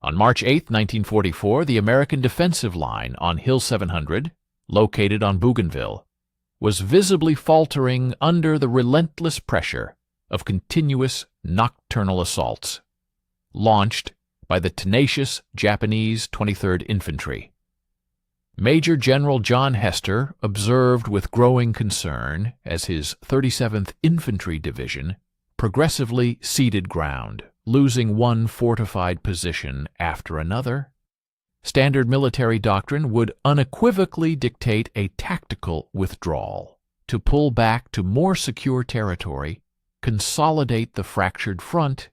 On March 8, 1944, the American defensive line on Hill 700, located on Bougainville, was visibly faltering under the relentless pressure of continuous nocturnal assaults, launched by the tenacious Japanese 23rd Infantry. Major General John Hester observed with growing concern as his 37th Infantry Division progressively ceded ground, losing one fortified position after another. Standard military doctrine would unequivocally dictate a tactical withdrawal to pull back to more secure territory, consolidate the fractured front,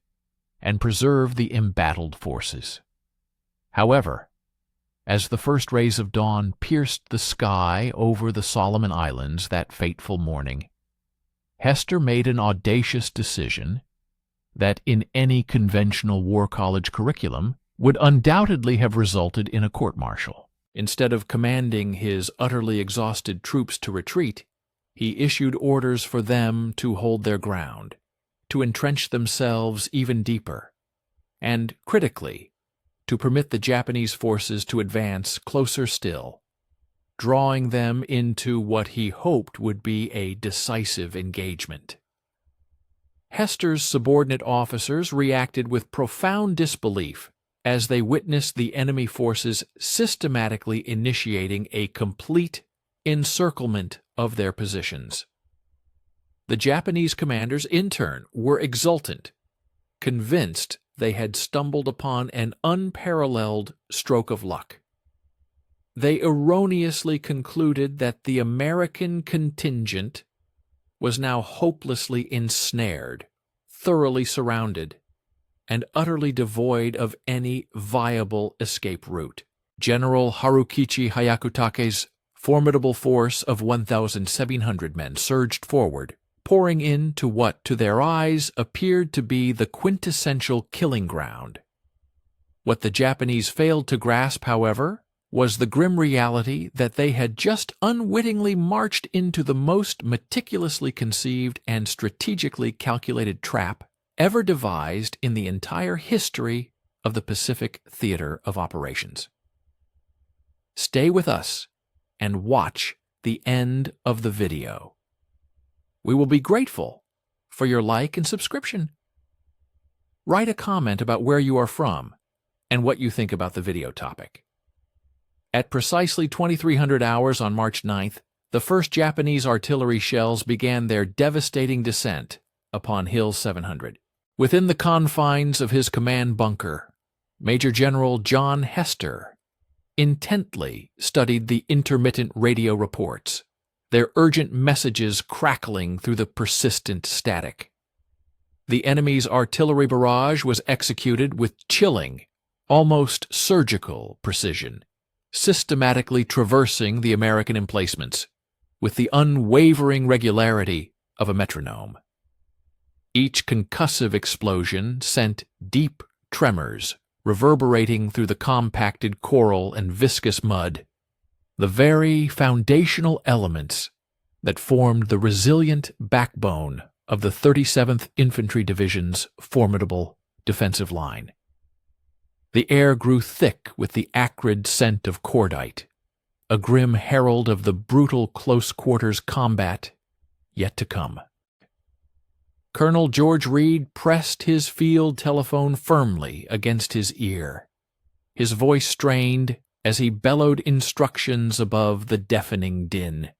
and preserve the embattled forces. However, as the first rays of dawn pierced the sky over the Solomon Islands that fateful morning, Hester made an audacious decision that in any conventional war college curriculum would undoubtedly have resulted in a court-martial. Instead of commanding his utterly exhausted troops to retreat, he issued orders for them to hold their ground, to entrench themselves even deeper, and, critically, to permit the Japanese forces to advance closer still, drawing them into what he hoped would be a decisive engagement. Hester's subordinate officers reacted with profound disbelief as they witnessed the enemy forces systematically initiating a complete encirclement of their positions. The Japanese commanders, in turn, were exultant, convinced they had stumbled upon an unparalleled stroke of luck. They erroneously concluded that the American contingent was now hopelessly ensnared, thoroughly surrounded, and utterly devoid of any viable escape route. General Harukichi Hyakutake's formidable force of 1,700 men surged forward, pouring into what, to their eyes, appeared to be the quintessential killing ground. What the Japanese failed to grasp, however, was the grim reality that they had just unwittingly marched into the most meticulously conceived and strategically calculated trap ever devised in the entire history of the Pacific Theater of Operations. Stay with us and watch the end of the video. We will be grateful for your like and subscription. Write a comment about where you are from and what you think about the video topic. At precisely 2300 hours on March 9th, the first Japanese artillery shells began their devastating descent upon Hill 700. Within the confines of his command bunker, Major General John Hester intently studied the intermittent radio reports, their urgent messages crackling through the persistent static. The enemy's artillery barrage was executed with chilling, almost surgical precision, systematically traversing the American emplacements with the unwavering regularity of a metronome. Each concussive explosion sent deep tremors reverberating through the compacted coral and viscous mud, the very foundational elements that formed the resilient backbone of the 37th Infantry Division's formidable defensive line. The air grew thick with the acrid scent of cordite, a grim herald of the brutal close-quarters combat yet to come. Colonel George Reed pressed his field telephone firmly against his ear, his voice strained as he bellowed instructions above the deafening din,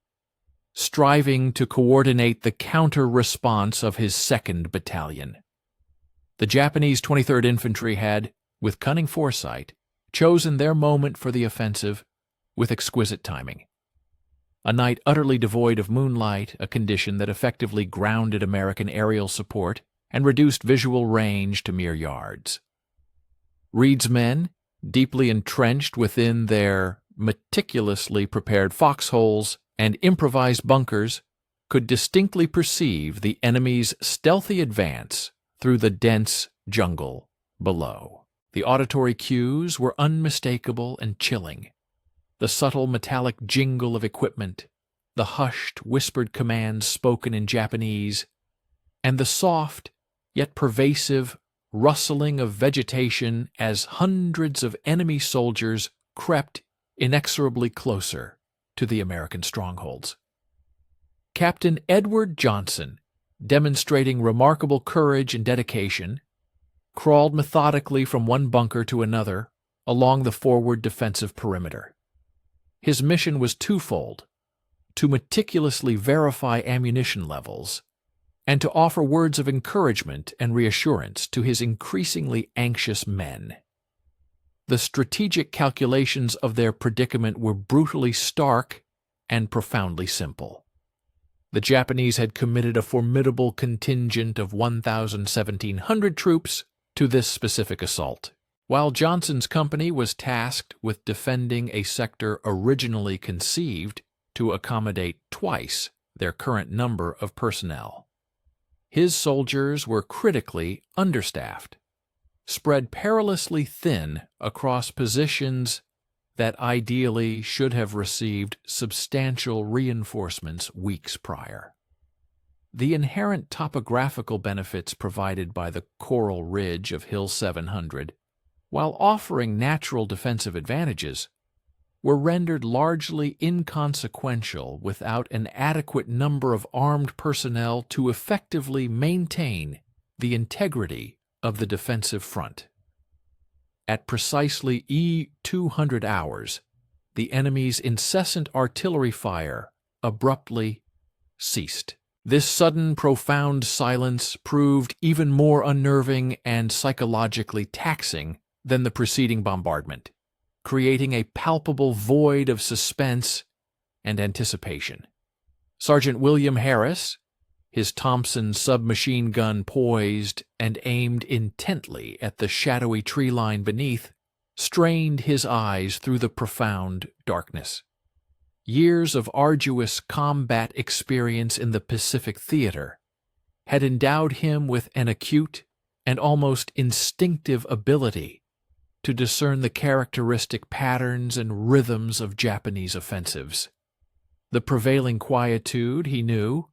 striving to coordinate the counter-response of his 2nd Battalion. The Japanese 23rd Infantry had, with cunning foresight, chosen their moment for the offensive with exquisite timing. A night utterly devoid of moonlight, a condition that effectively grounded American aerial support and reduced visual range to mere yards. Reed's men, deeply entrenched within their meticulously prepared foxholes and improvised bunkers, could distinctly perceive the enemy's stealthy advance through the dense jungle below. The auditory cues were unmistakable and chilling. The subtle metallic jingle of equipment, the hushed, whispered commands spoken in Japanese, and the soft, yet pervasive, rustling of vegetation as hundreds of enemy soldiers crept inexorably closer to the American strongholds. Captain Edward Johnson, demonstrating remarkable courage and dedication, crawled methodically from one bunker to another along the forward defensive perimeter. His mission was twofold: to meticulously verify ammunition levels and to offer words of encouragement and reassurance to his increasingly anxious men. The strategic calculations of their predicament were brutally stark and profoundly simple. The Japanese had committed a formidable contingent of 1,700 troops to this specific assault, while Johnson's company was tasked with defending a sector originally conceived to accommodate twice their current number of personnel. His soldiers were critically understaffed, spread perilously thin across positions that ideally should have received substantial reinforcements weeks prior. The inherent topographical benefits provided by the coral ridge of Hill 700, while offering natural defensive advantages, were rendered largely inconsequential without an adequate number of armed personnel to effectively maintain the integrity of the defensive front. At precisely E-200 hours, the enemy's incessant artillery fire abruptly ceased. This sudden, profound silence proved even more unnerving and psychologically taxing than the preceding bombardment, creating a palpable void of suspense and anticipation. Sergeant William Harris, his Thompson submachine gun poised and aimed intently at the shadowy tree line beneath, strained his eyes through the profound darkness. Years of arduous combat experience in the Pacific theater had endowed him with an acute and almost instinctive ability to discern the characteristic patterns and rhythms of Japanese offensives. The prevailing quietude, he knew,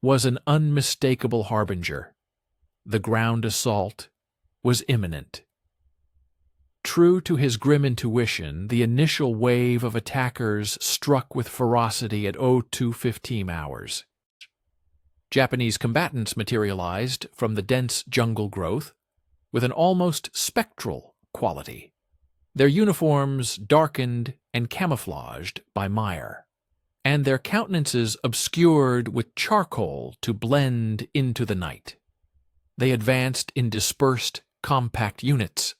was an unmistakable harbinger. The ground assault was imminent. True to his grim intuition, the initial wave of attackers struck with ferocity at 02:15 hours. Japanese combatants materialized from the dense jungle growth with an almost spectral quality, their uniforms darkened and camouflaged by mire, and their countenances obscured with charcoal to blend into the night. They advanced in dispersed, compact units,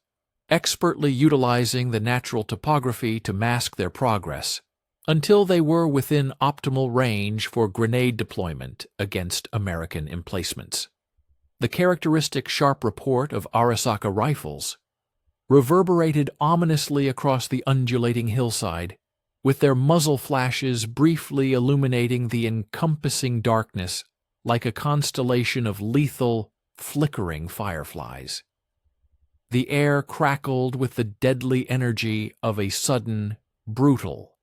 expertly utilizing the natural topography to mask their progress, until they were within optimal range for grenade deployment against American emplacements. The characteristic sharp report of Arisaka rifles reverberated ominously across the undulating hillside, with their muzzle flashes briefly illuminating the encompassing darkness like a constellation of lethal, flickering fireflies. The air crackled with the deadly energy of a sudden, brutal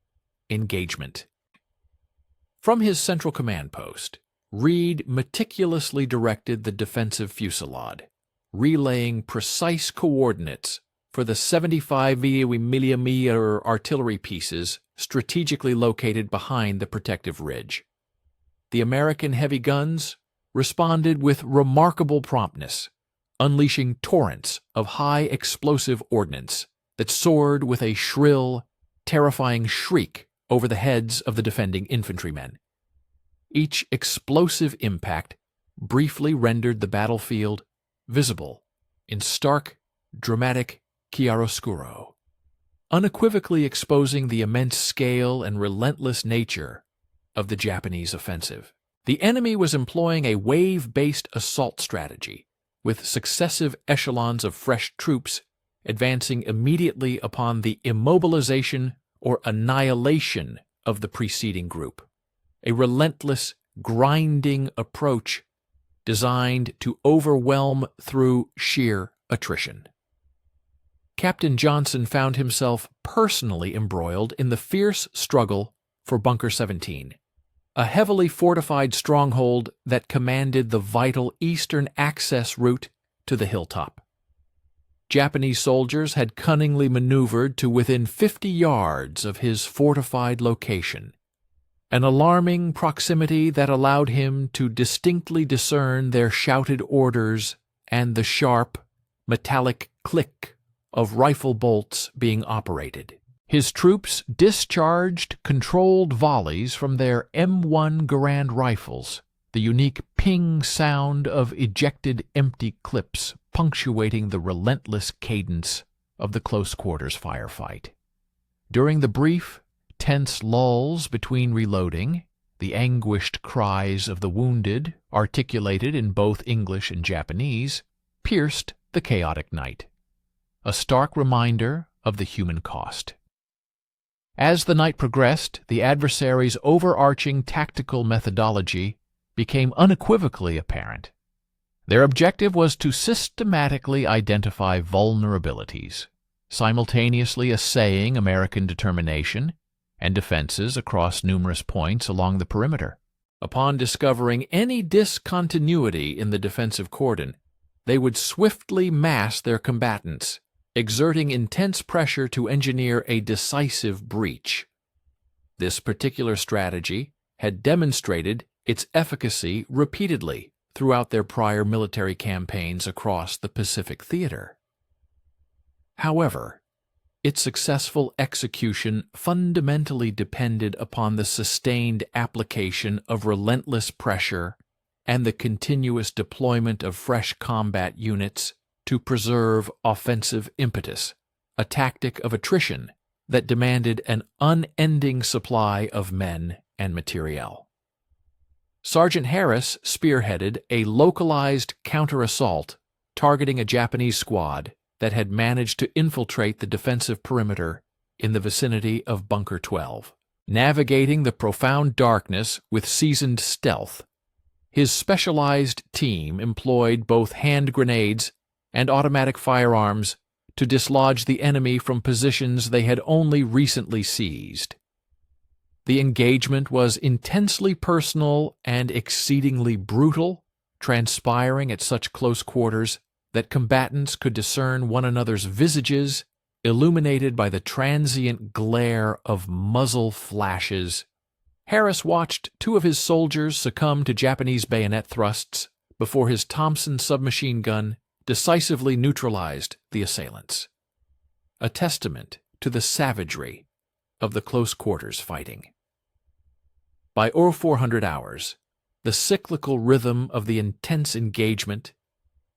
engagement. From his central command post, Reed meticulously directed the defensive fusillade, relaying precise coordinates for the 75 mm artillery pieces strategically located behind the protective ridge. The American heavy guns responded with remarkable promptness, unleashing torrents of high explosive ordnance that soared with a shrill, terrifying shriek over the heads of the defending infantrymen. Each explosive impact briefly rendered the battlefield visible in stark, dramatic chiaroscuro, unequivocally exposing the immense scale and relentless nature of the Japanese offensive. The enemy was employing a wave-based assault strategy, with successive echelons of fresh troops advancing immediately upon the immobilization or annihilation of the preceding group. A relentless, grinding approach designed to overwhelm through sheer attrition. Captain Johnson found himself personally embroiled in the fierce struggle for Bunker 17, a heavily fortified stronghold that commanded the vital eastern access route to the hilltop. Japanese soldiers had cunningly maneuvered to within 50 yards of his fortified location, an alarming proximity that allowed him to distinctly discern their shouted orders and the sharp, metallic click of rifle bolts being operated. His troops discharged controlled volleys from their M1 Garand rifles, the unique ping sound of ejected empty clips punctuating the relentless cadence of the close-quarters firefight. During the brief, tense lulls between reloading, the anguished cries of the wounded, articulated in both English and Japanese, pierced the chaotic night, a stark reminder of the human cost. As the night progressed, the adversary's overarching tactical methodology became unequivocally apparent. Their objective was to systematically identify vulnerabilities, simultaneously assaying American determination and defenses across numerous points along the perimeter. Upon discovering any discontinuity in the defensive cordon, they would swiftly mass their combatants, exerting intense pressure to engineer a decisive breach. This particular strategy had demonstrated its efficacy repeatedly throughout their prior military campaigns across the Pacific theater. However, its successful execution fundamentally depended upon the sustained application of relentless pressure and the continuous deployment of fresh combat units to preserve offensive impetus, a tactic of attrition that demanded an unending supply of men and materiel. Sergeant Harris spearheaded a localized counter-assault targeting a Japanese squad that had managed to infiltrate the defensive perimeter in the vicinity of Bunker 12. Navigating the profound darkness with seasoned stealth, his specialized team employed both hand grenades and automatic firearms to dislodge the enemy from positions they had only recently seized. The engagement was intensely personal and exceedingly brutal, transpiring at such close quarters that combatants could discern one another's visages, illuminated by the transient glare of muzzle flashes. Harris watched two of his soldiers succumb to Japanese bayonet thrusts before his Thompson submachine gun decisively neutralized the assailants, a testament to the savagery of the close-quarters fighting. By 0400 hours, the cyclical rhythm of the intense engagement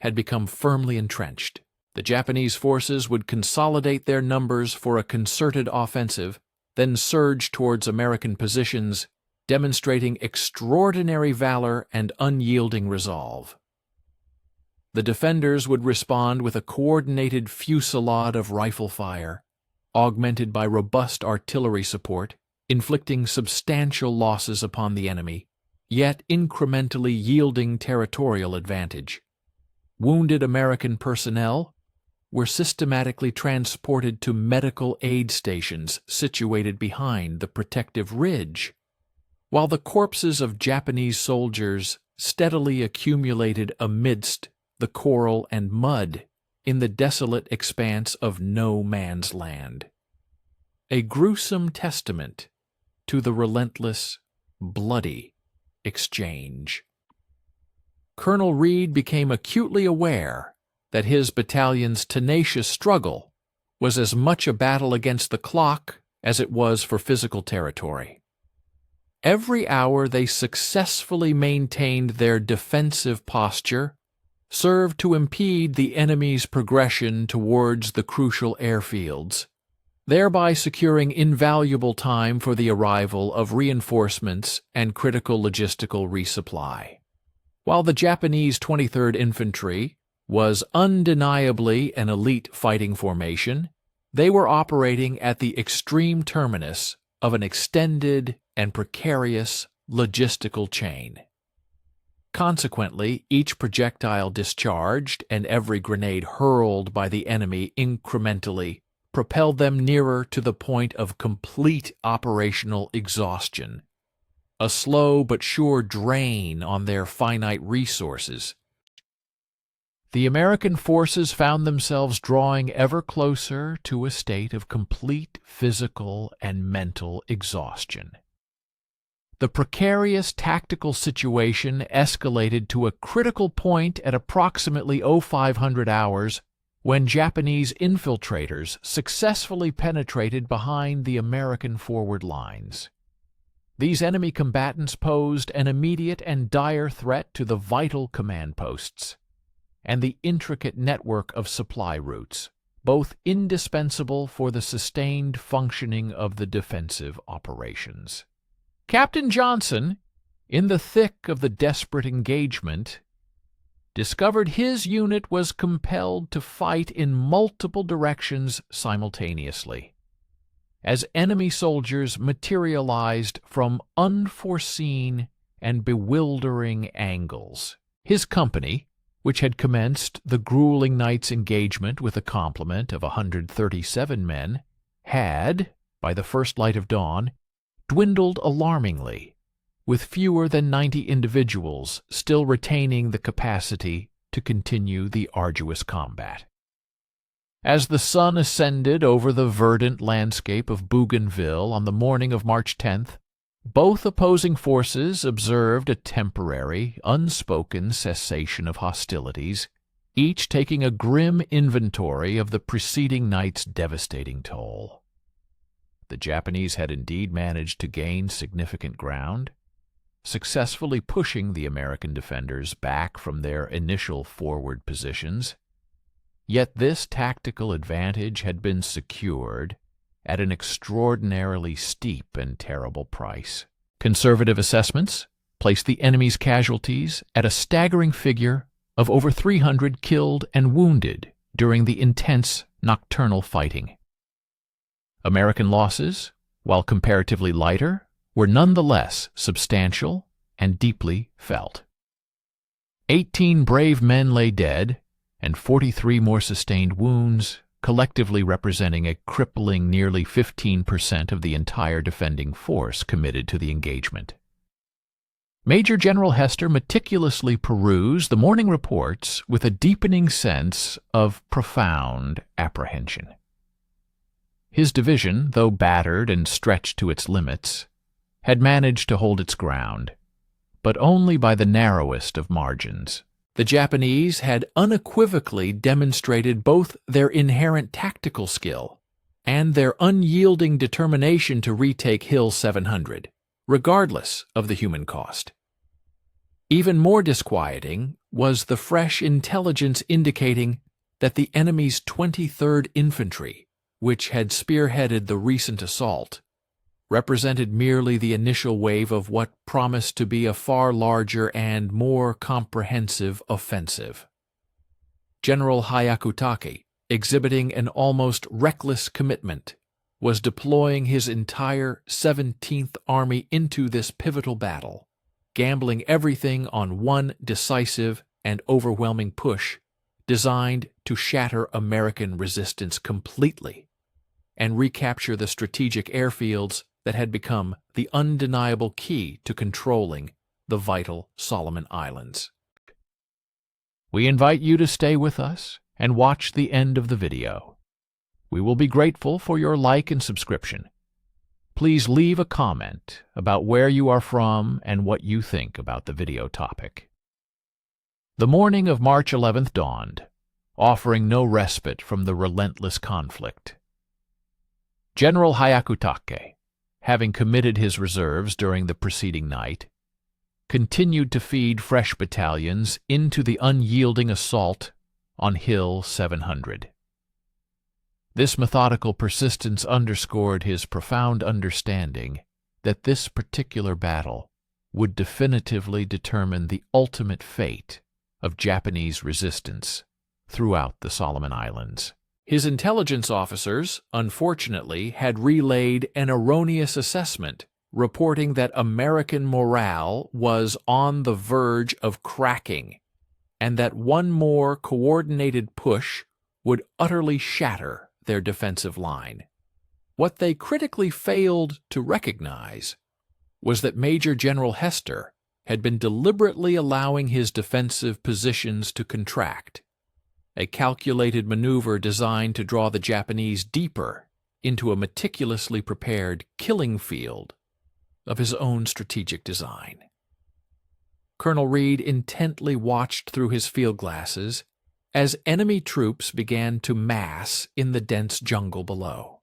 had become firmly entrenched. The Japanese forces would consolidate their numbers for a concerted offensive, then surge towards American positions, demonstrating extraordinary valor and unyielding resolve. The defenders would respond with a coordinated fusillade of rifle fire, augmented by robust artillery support, inflicting substantial losses upon the enemy, yet incrementally yielding territorial advantage. Wounded American personnel were systematically transported to medical aid stations situated behind the protective ridge, while the corpses of Japanese soldiers steadily accumulated amidst the coral and mud in the desolate expanse of no man's land. A gruesome testament to the relentless, bloody exchange. Colonel Reed became acutely aware that his battalion's tenacious struggle was as much a battle against the clock as it was for physical territory. Every hour they successfully maintained their defensive posture served to impede the enemy's progression towards the crucial airfields, thereby securing invaluable time for the arrival of reinforcements and critical logistical resupply. While the Japanese 23rd Infantry was undeniably an elite fighting formation, they were operating at the extreme terminus of an extended and precarious logistical chain. Consequently, each projectile discharged and every grenade hurled by the enemy incrementally propelled them nearer to the point of complete operational exhaustion, a slow but sure drain on their finite resources. the American forces found themselves drawing ever closer to a state of complete physical and mental exhaustion. The precarious tactical situation escalated to a critical point at approximately 0500 hours when Japanese infiltrators successfully penetrated behind the American forward lines. These enemy combatants posed an immediate and dire threat to the vital command posts and the intricate network of supply routes, both indispensable for the sustained functioning of the defensive operations. Captain Johnson, in the thick of the desperate engagement, discovered his unit was compelled to fight in multiple directions simultaneously, as enemy soldiers materialized from unforeseen and bewildering angles. His company, which had commenced the grueling night's engagement with a complement of 137 men, had, by the first light of dawn, dwindled alarmingly, with fewer than 90 individuals still retaining the capacity to continue the arduous combat. As the sun ascended over the verdant landscape of Bougainville on the morning of March 10th, both opposing forces observed a temporary, unspoken cessation of hostilities, each taking a grim inventory of the preceding night's devastating toll. The Japanese had indeed managed to gain significant ground, successfully pushing the American defenders back from their initial forward positions. Yet this tactical advantage had been secured at an extraordinarily steep and terrible price. Conservative assessments placed the enemy's casualties at a staggering figure of over 300 killed and wounded during the intense nocturnal fighting. American losses, while comparatively lighter, were nonetheless substantial and deeply felt. 18 brave men lay dead, and 43 more sustained wounds, collectively representing a crippling nearly 15% of the entire defending force committed to the engagement. Major General Hester meticulously perused the morning reports with a deepening sense of profound apprehension. His division, though battered and stretched to its limits, had managed to hold its ground, but only by the narrowest of margins. The Japanese had unequivocally demonstrated both their inherent tactical skill and their unyielding determination to retake Hill 700, regardless of the human cost. Even more disquieting was the fresh intelligence indicating that the enemy's 23rd Infantry, which had spearheaded the recent assault, represented merely the initial wave of what promised to be a far larger and more comprehensive offensive. General Hyakutake, exhibiting an almost reckless commitment, was deploying his entire 17th Army into this pivotal battle, gambling everything on one decisive and overwhelming push designed to shatter American resistance completely and recapture the strategic airfields that had become the undeniable key to controlling the vital Solomon Islands. We invite you to stay with us and watch the end of the video. We will be grateful for your like and subscription. Please leave a comment about where you are from and what you think about the video topic. The morning of March 11th dawned, offering no respite from the relentless conflict. General Hyakutake, having committed his reserves during the preceding night, continued to feed fresh battalions into the unyielding assault on Hill 700. This methodical persistence underscored his profound understanding that this particular battle would definitively determine the ultimate fate of Japanese resistance throughout the Solomon Islands. His intelligence officers, unfortunately, had relayed an erroneous assessment, reporting that American morale was on the verge of cracking, and that one more coordinated push would utterly shatter their defensive line. What they critically failed to recognize was that Major General Hester had been deliberately allowing his defensive positions to contract a calculated maneuver designed to draw the Japanese deeper into a meticulously prepared killing field of his own strategic design. Colonel Reed intently watched through his field glasses as enemy troops began to mass in the dense jungle below.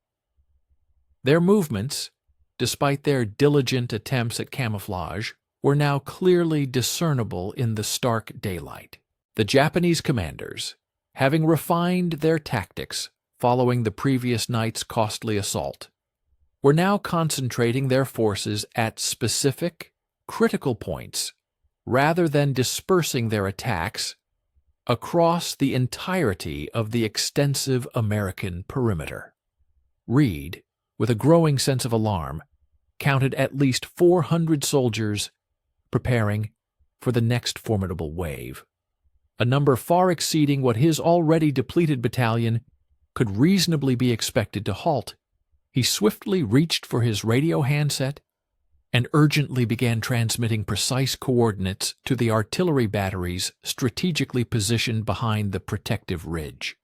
Their movements, despite their diligent attempts at camouflage, were now clearly discernible in the stark daylight. The Japanese commanders, having refined their tactics following the previous night's costly assault, were now concentrating their forces at specific, critical points rather than dispersing their attacks across the entirety of the extensive American perimeter. Reed, with a growing sense of alarm, counted at least 400 soldiers preparing for the next formidable wave, a number far exceeding what his already depleted battalion could reasonably be expected to halt. He swiftly reached for his radio handset and urgently began transmitting precise coordinates to the artillery batteries strategically positioned behind the protective ridge.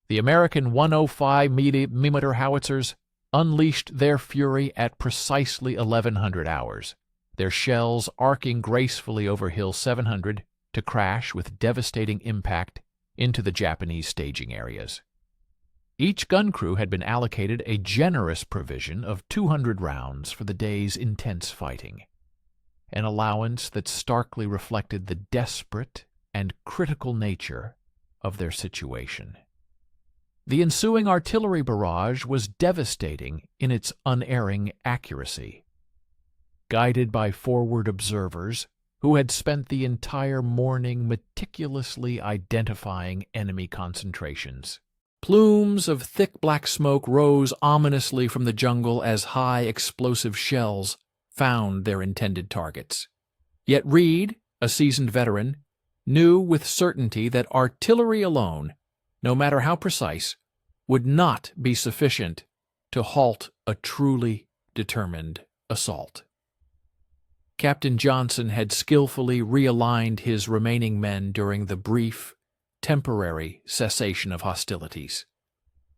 The American 105mm howitzers unleashed their fury at precisely 1100 hours, their shells arcing gracefully over Hill 700 to crash with devastating impact into the Japanese staging areas. Each gun crew had been allocated a generous provision of 200 rounds for the day's intense fighting, an allowance that starkly reflected the desperate and critical nature of their situation. The ensuing artillery barrage was devastating in its unerring accuracy. Guided by forward observers who had spent the entire morning meticulously identifying enemy concentrations, plumes of thick black smoke rose ominously from the jungle as high explosive shells found their intended targets. Yet Reed, a seasoned veteran, knew with certainty that artillery alone, no matter how precise, would not be sufficient to halt a truly determined assault. Captain Johnson had skillfully realigned his remaining men during the brief, temporary cessation of hostilities,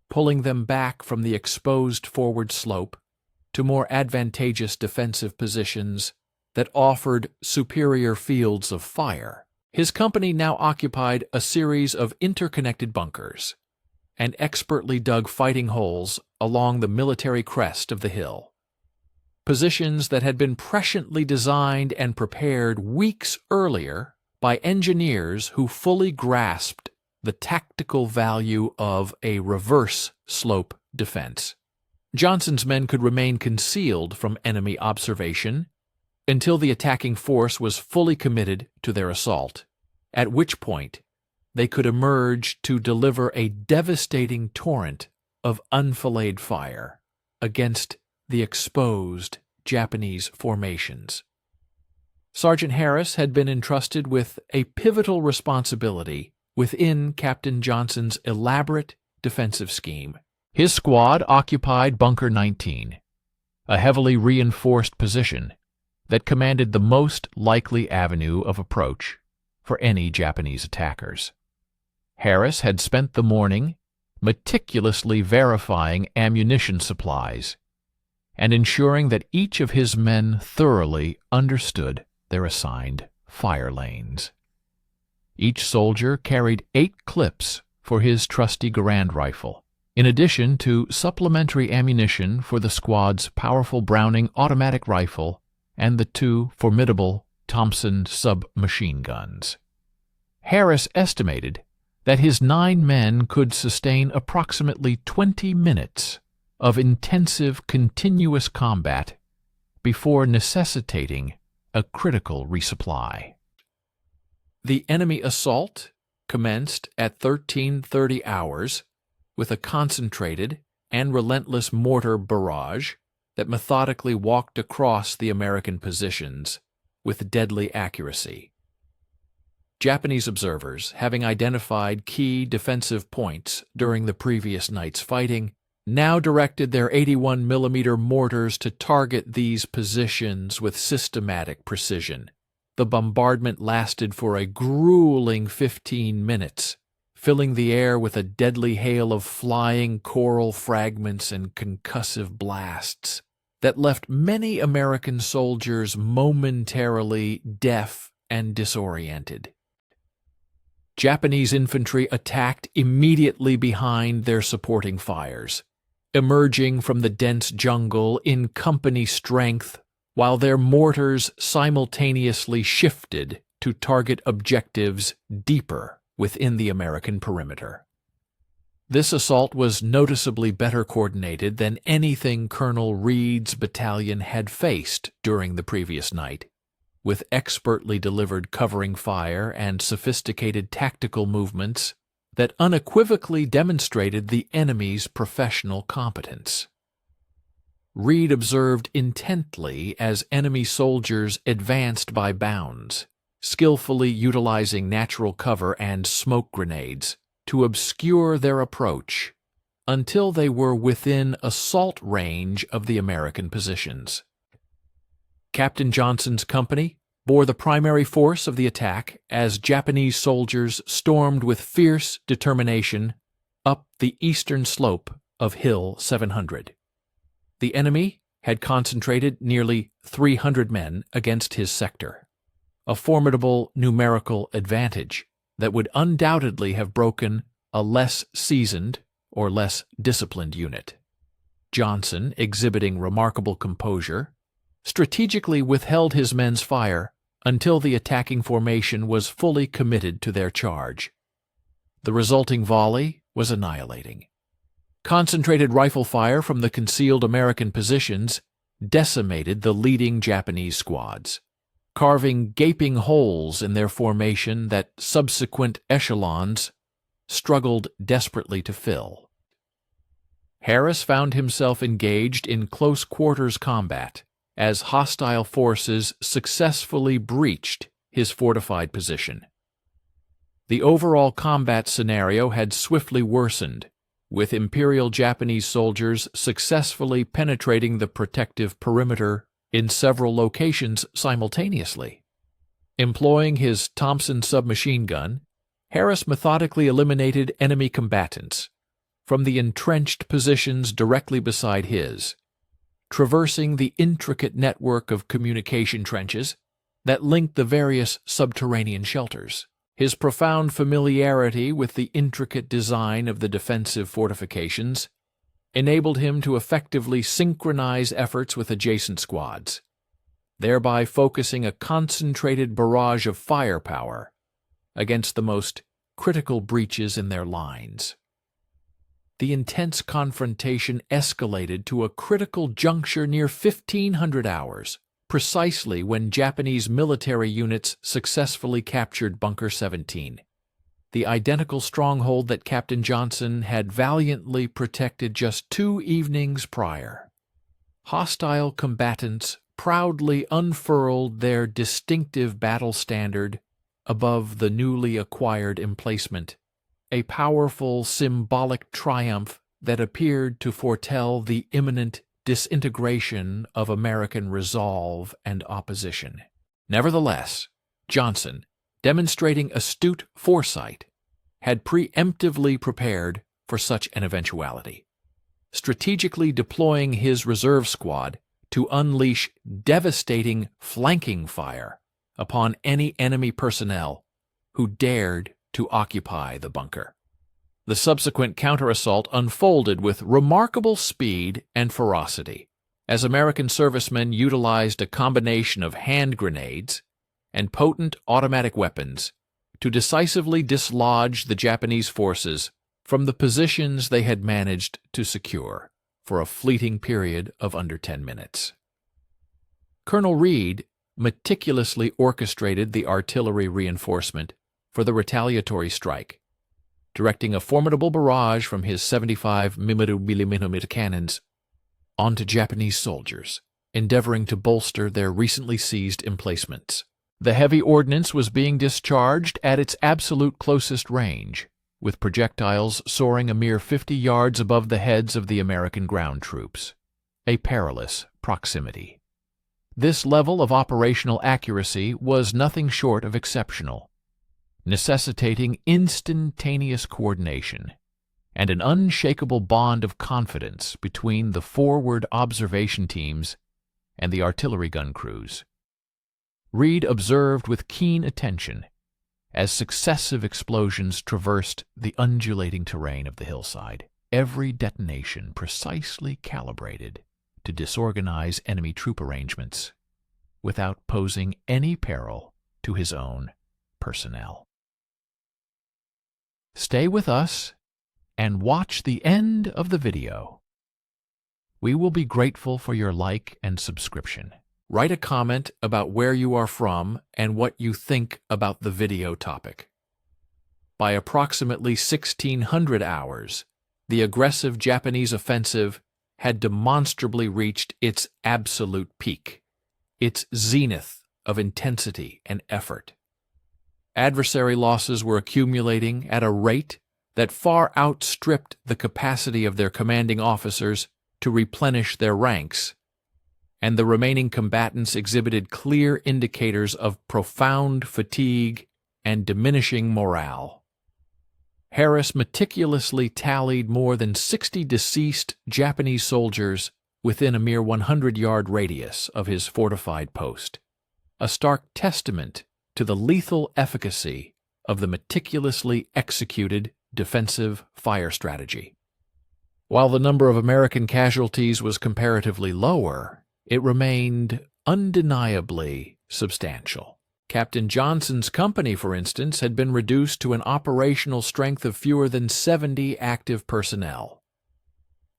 pulling them back from the exposed forward slope to more advantageous defensive positions that offered superior fields of fire. His company now occupied a series of interconnected bunkers and expertly dug fighting holes along the military crest of the hill, positions that had been presciently designed and prepared weeks earlier by engineers who fully grasped the tactical value of a reverse slope defense. Johnson's men could remain concealed from enemy observation until the attacking force was fully committed to their assault, at which point they could emerge to deliver a devastating torrent of enfilade fire against the exposed Japanese formations. Sergeant Harris had been entrusted with a pivotal responsibility within Captain Johnson's elaborate defensive scheme. His squad occupied Bunker 19, a heavily reinforced position that commanded the most likely avenue of approach for any Japanese attackers. Harris had spent the morning meticulously verifying ammunition supplies and ensuring that each of his men thoroughly understood their assigned fire lanes. Each soldier carried 8 clips for his trusty Garand rifle, in addition to supplementary ammunition for the squad's powerful Browning automatic rifle and the 2 formidable Thompson submachine guns. Harris estimated that his 9 men could sustain approximately 20 minutes of intensive, continuous combat before necessitating a critical resupply. The enemy assault commenced at 1330 hours with a concentrated and relentless mortar barrage that methodically walked across the American positions with deadly accuracy. Japanese observers, having identified key defensive points during the previous night's fighting, now directed their 81mm mortars to target these positions with systematic precision. The bombardment lasted for a grueling 15 minutes, filling the air with a deadly hail of flying coral fragments and concussive blasts that left many American soldiers momentarily deaf and disoriented. Japanese infantry attacked immediately behind their supporting fires, emerging from the dense jungle in company strength while their mortars simultaneously shifted to target objectives deeper within the American perimeter. This assault was noticeably better coordinated than anything Colonel Reed's battalion had faced during the previous night, with expertly delivered covering fire and sophisticated tactical movements that unequivocally demonstrated the enemy's professional competence. Reed observed intently as enemy soldiers advanced by bounds, skillfully utilizing natural cover and smoke grenades to obscure their approach until they were within assault range of the American positions. Captain Johnson's company bore the primary force of the attack as Japanese soldiers stormed with fierce determination up the eastern slope of Hill 700. The enemy had concentrated nearly 300 men against his sector, a formidable numerical advantage that would undoubtedly have broken a less seasoned or less disciplined unit. Johnson, exhibiting remarkable composure, strategically withheld his men's fire until the attacking formation was fully committed to their charge. The resulting volley was annihilating. Concentrated rifle fire from the concealed American positions decimated the leading Japanese squads, carving gaping holes in their formation that subsequent echelons struggled desperately to fill. Harris found himself engaged in close-quarters combat as hostile forces successfully breached his fortified position. The overall combat scenario had swiftly worsened, with Imperial Japanese soldiers successfully penetrating the protective perimeter in several locations simultaneously. Employing his Thompson submachine gun, Harris methodically eliminated enemy combatants from the entrenched positions directly beside his, traversing the intricate network of communication trenches that linked the various subterranean shelters. His profound familiarity with the intricate design of the defensive fortifications enabled him to effectively synchronize efforts with adjacent squads, thereby focusing a concentrated barrage of firepower against the most critical breaches in their lines. The intense confrontation escalated to a critical juncture near 1500 hours, precisely when Japanese military units successfully captured Bunker 17, the identical stronghold that Captain Johnson had valiantly protected just 2 evenings prior. Hostile combatants proudly unfurled their distinctive battle standard above the newly acquired emplacement, a powerful symbolic triumph that appeared to foretell the imminent disintegration of American resolve and opposition. Nevertheless, Johnson, demonstrating astute foresight, had preemptively prepared for such an eventuality, strategically deploying his reserve squad to unleash devastating flanking fire upon any enemy personnel who dared to occupy the bunker. The subsequent counter-assault unfolded with remarkable speed and ferocity, as American servicemen utilized a combination of hand grenades and potent automatic weapons to decisively dislodge the Japanese forces from the positions they had managed to secure for a fleeting period of under 10 minutes. Colonel Reed meticulously orchestrated the artillery reinforcement for the retaliatory strike, directing a formidable barrage from his 75 mm cannons onto Japanese soldiers, endeavoring to bolster their recently seized emplacements. The heavy ordnance was being discharged at its absolute closest range, with projectiles soaring a mere 50 yards above the heads of the American ground troops, a perilous proximity. This level of operational accuracy was nothing short of exceptional. necessitating instantaneous coordination and an unshakable bond of confidence between the forward observation teams and the artillery gun crews. Reed observed with keen attention as successive explosions traversed the undulating terrain of the hillside, every detonation precisely calibrated to disorganize enemy troop arrangements without posing any peril to his own personnel. Stay with us and watch the end of the video. We will be grateful for your like and subscription. Write a comment about where you are from and what you think about the video topic. By approximately 1600 hours, the aggressive Japanese offensive had demonstrably reached its absolute peak, its zenith of intensity and effort. Adversary losses were accumulating at a rate that far outstripped the capacity of their commanding officers to replenish their ranks, and the remaining combatants exhibited clear indicators of profound fatigue and diminishing morale. Harris meticulously tallied more than 60 deceased Japanese soldiers within a mere 100-yard radius of his fortified post, a stark testament to the lethal efficacy of the meticulously executed defensive fire strategy. While the number of American casualties was comparatively lower, it remained undeniably substantial. Captain Johnson's company, for instance, had been reduced to an operational strength of fewer than 70 active personnel.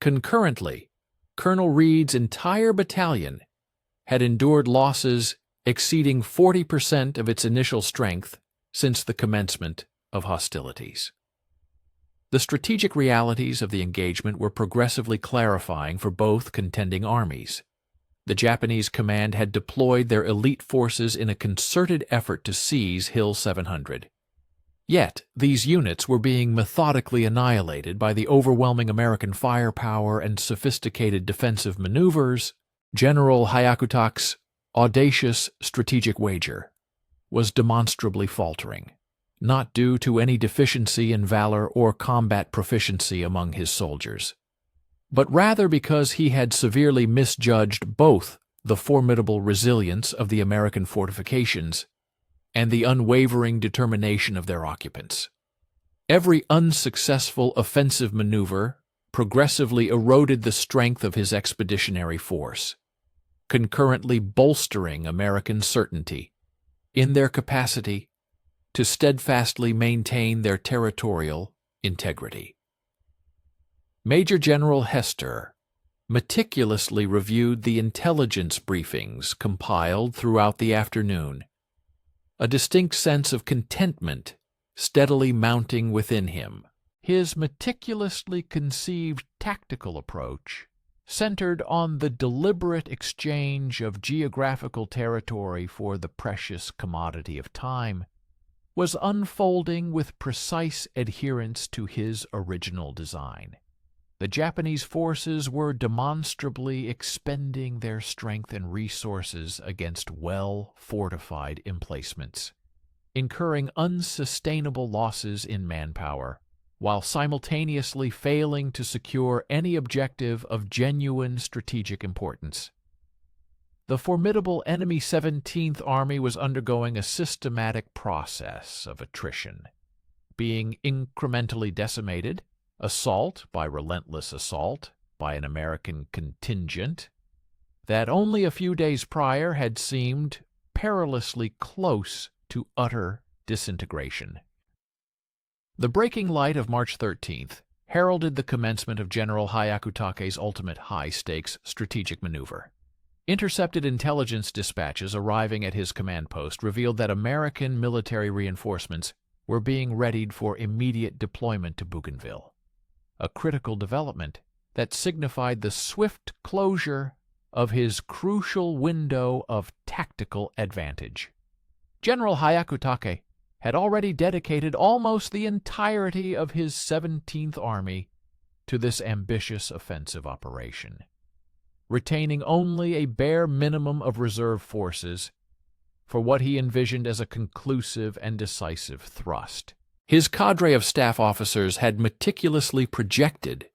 Concurrently, Colonel Reed's entire battalion had endured losses exceeding 40% of its initial strength since the commencement of hostilities. The strategic realities of the engagement were progressively clarifying for both contending armies. The Japanese command had deployed their elite forces in a concerted effort to seize Hill 700. Yet, these units were being methodically annihilated by the overwhelming American firepower and sophisticated defensive maneuvers. General Hyakuta's audacious strategic wager was demonstrably faltering, not due to any deficiency in valor or combat proficiency among his soldiers, but rather because he had severely misjudged both the formidable resilience of the American fortifications and the unwavering determination of their occupants. Every unsuccessful offensive maneuver progressively eroded the strength of his expeditionary force, concurrently bolstering American certainty in their capacity to steadfastly maintain their territorial integrity. Major General Hester meticulously reviewed the intelligence briefings compiled throughout the afternoon, a distinct sense of contentment steadily mounting within him. His meticulously conceived tactical approach, centered on the deliberate exchange of geographical territory for the precious commodity of time, was unfolding with precise adherence to his original design. The Japanese forces were demonstrably expending their strength and resources against well-fortified emplacements, incurring unsustainable losses in manpower, while simultaneously failing to secure any objective of genuine strategic importance. The formidable enemy 17th Army was undergoing a systematic process of attrition, being incrementally decimated, assault by relentless assault by an American contingent that only a few days prior had seemed perilously close to utter disintegration. The breaking light of March 13th heralded the commencement of General Hyakuta's ultimate high-stakes strategic maneuver. Intercepted intelligence dispatches arriving at his command post revealed that American military reinforcements were being readied for immediate deployment to Bougainville, a critical development that signified the swift closure of his crucial window of tactical advantage. General Hyakutake had already dedicated almost the entirety of his 17th Army to this ambitious offensive operation, retaining only a bare minimum of reserve forces for what he envisioned as a conclusive and decisive thrust. His cadre of staff officers had meticulously projected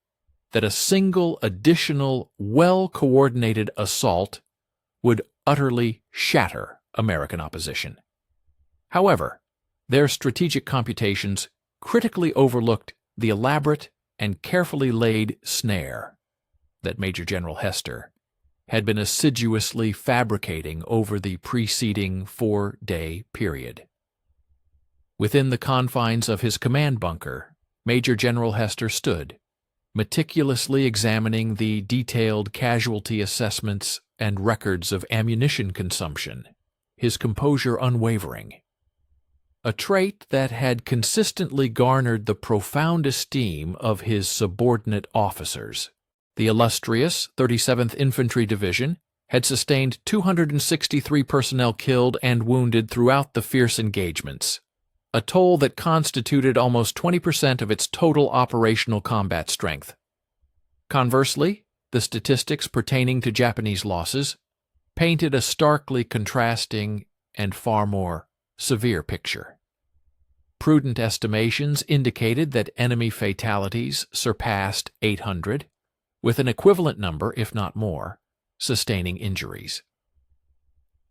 that a single additional, well-coordinated assault would utterly shatter American opposition. However, their strategic computations critically overlooked the elaborate and carefully laid snare that Major General Hester had been assiduously fabricating over the preceding 4-day period. Within the confines of his command bunker, Major General Hester stood, meticulously examining the detailed casualty assessments and records of ammunition consumption, his composure unwavering. A trait that had consistently garnered the profound esteem of his subordinate officers. The illustrious 37th Infantry Division had sustained 263 personnel killed and wounded throughout the fierce engagements, a toll that constituted almost 20% of its total operational combat strength. Conversely, the statistics pertaining to Japanese losses painted a starkly contrasting and far more severe picture. Prudent estimations indicated that enemy fatalities surpassed 800, with an equivalent number, if not more, sustaining injuries.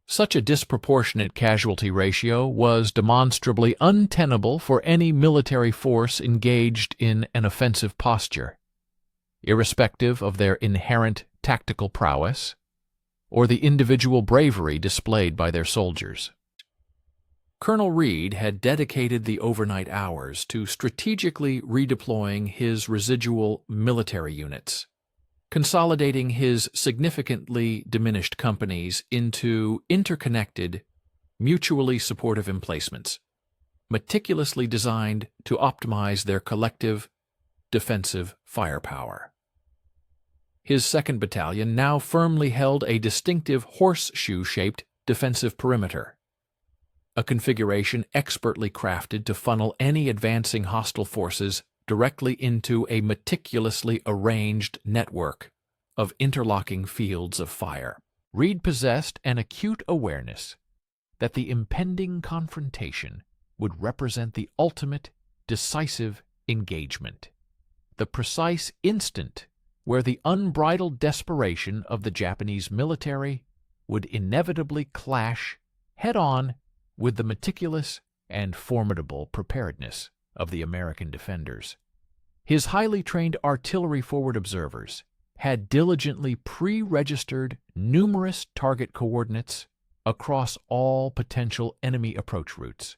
Such a disproportionate casualty ratio was demonstrably untenable for any military force engaged in an offensive posture, irrespective of their inherent tactical prowess or the individual bravery displayed by their soldiers. Colonel Reed had dedicated the overnight hours to strategically redeploying his residual military units, consolidating his significantly diminished companies into interconnected, mutually supportive emplacements, meticulously designed to optimize their collective defensive firepower. His 2nd Battalion now firmly held a distinctive horseshoe-shaped defensive perimeter, a configuration expertly crafted to funnel any advancing hostile forces directly into a meticulously arranged network of interlocking fields of fire. Reed possessed an acute awareness that the impending confrontation would represent the ultimate, decisive engagement, the precise instant where the unbridled desperation of the Japanese military would inevitably clash head-on with the meticulous and formidable preparedness of the American defenders. His highly trained artillery forward observers had diligently pre-registered numerous target coordinates across all potential enemy approach routes,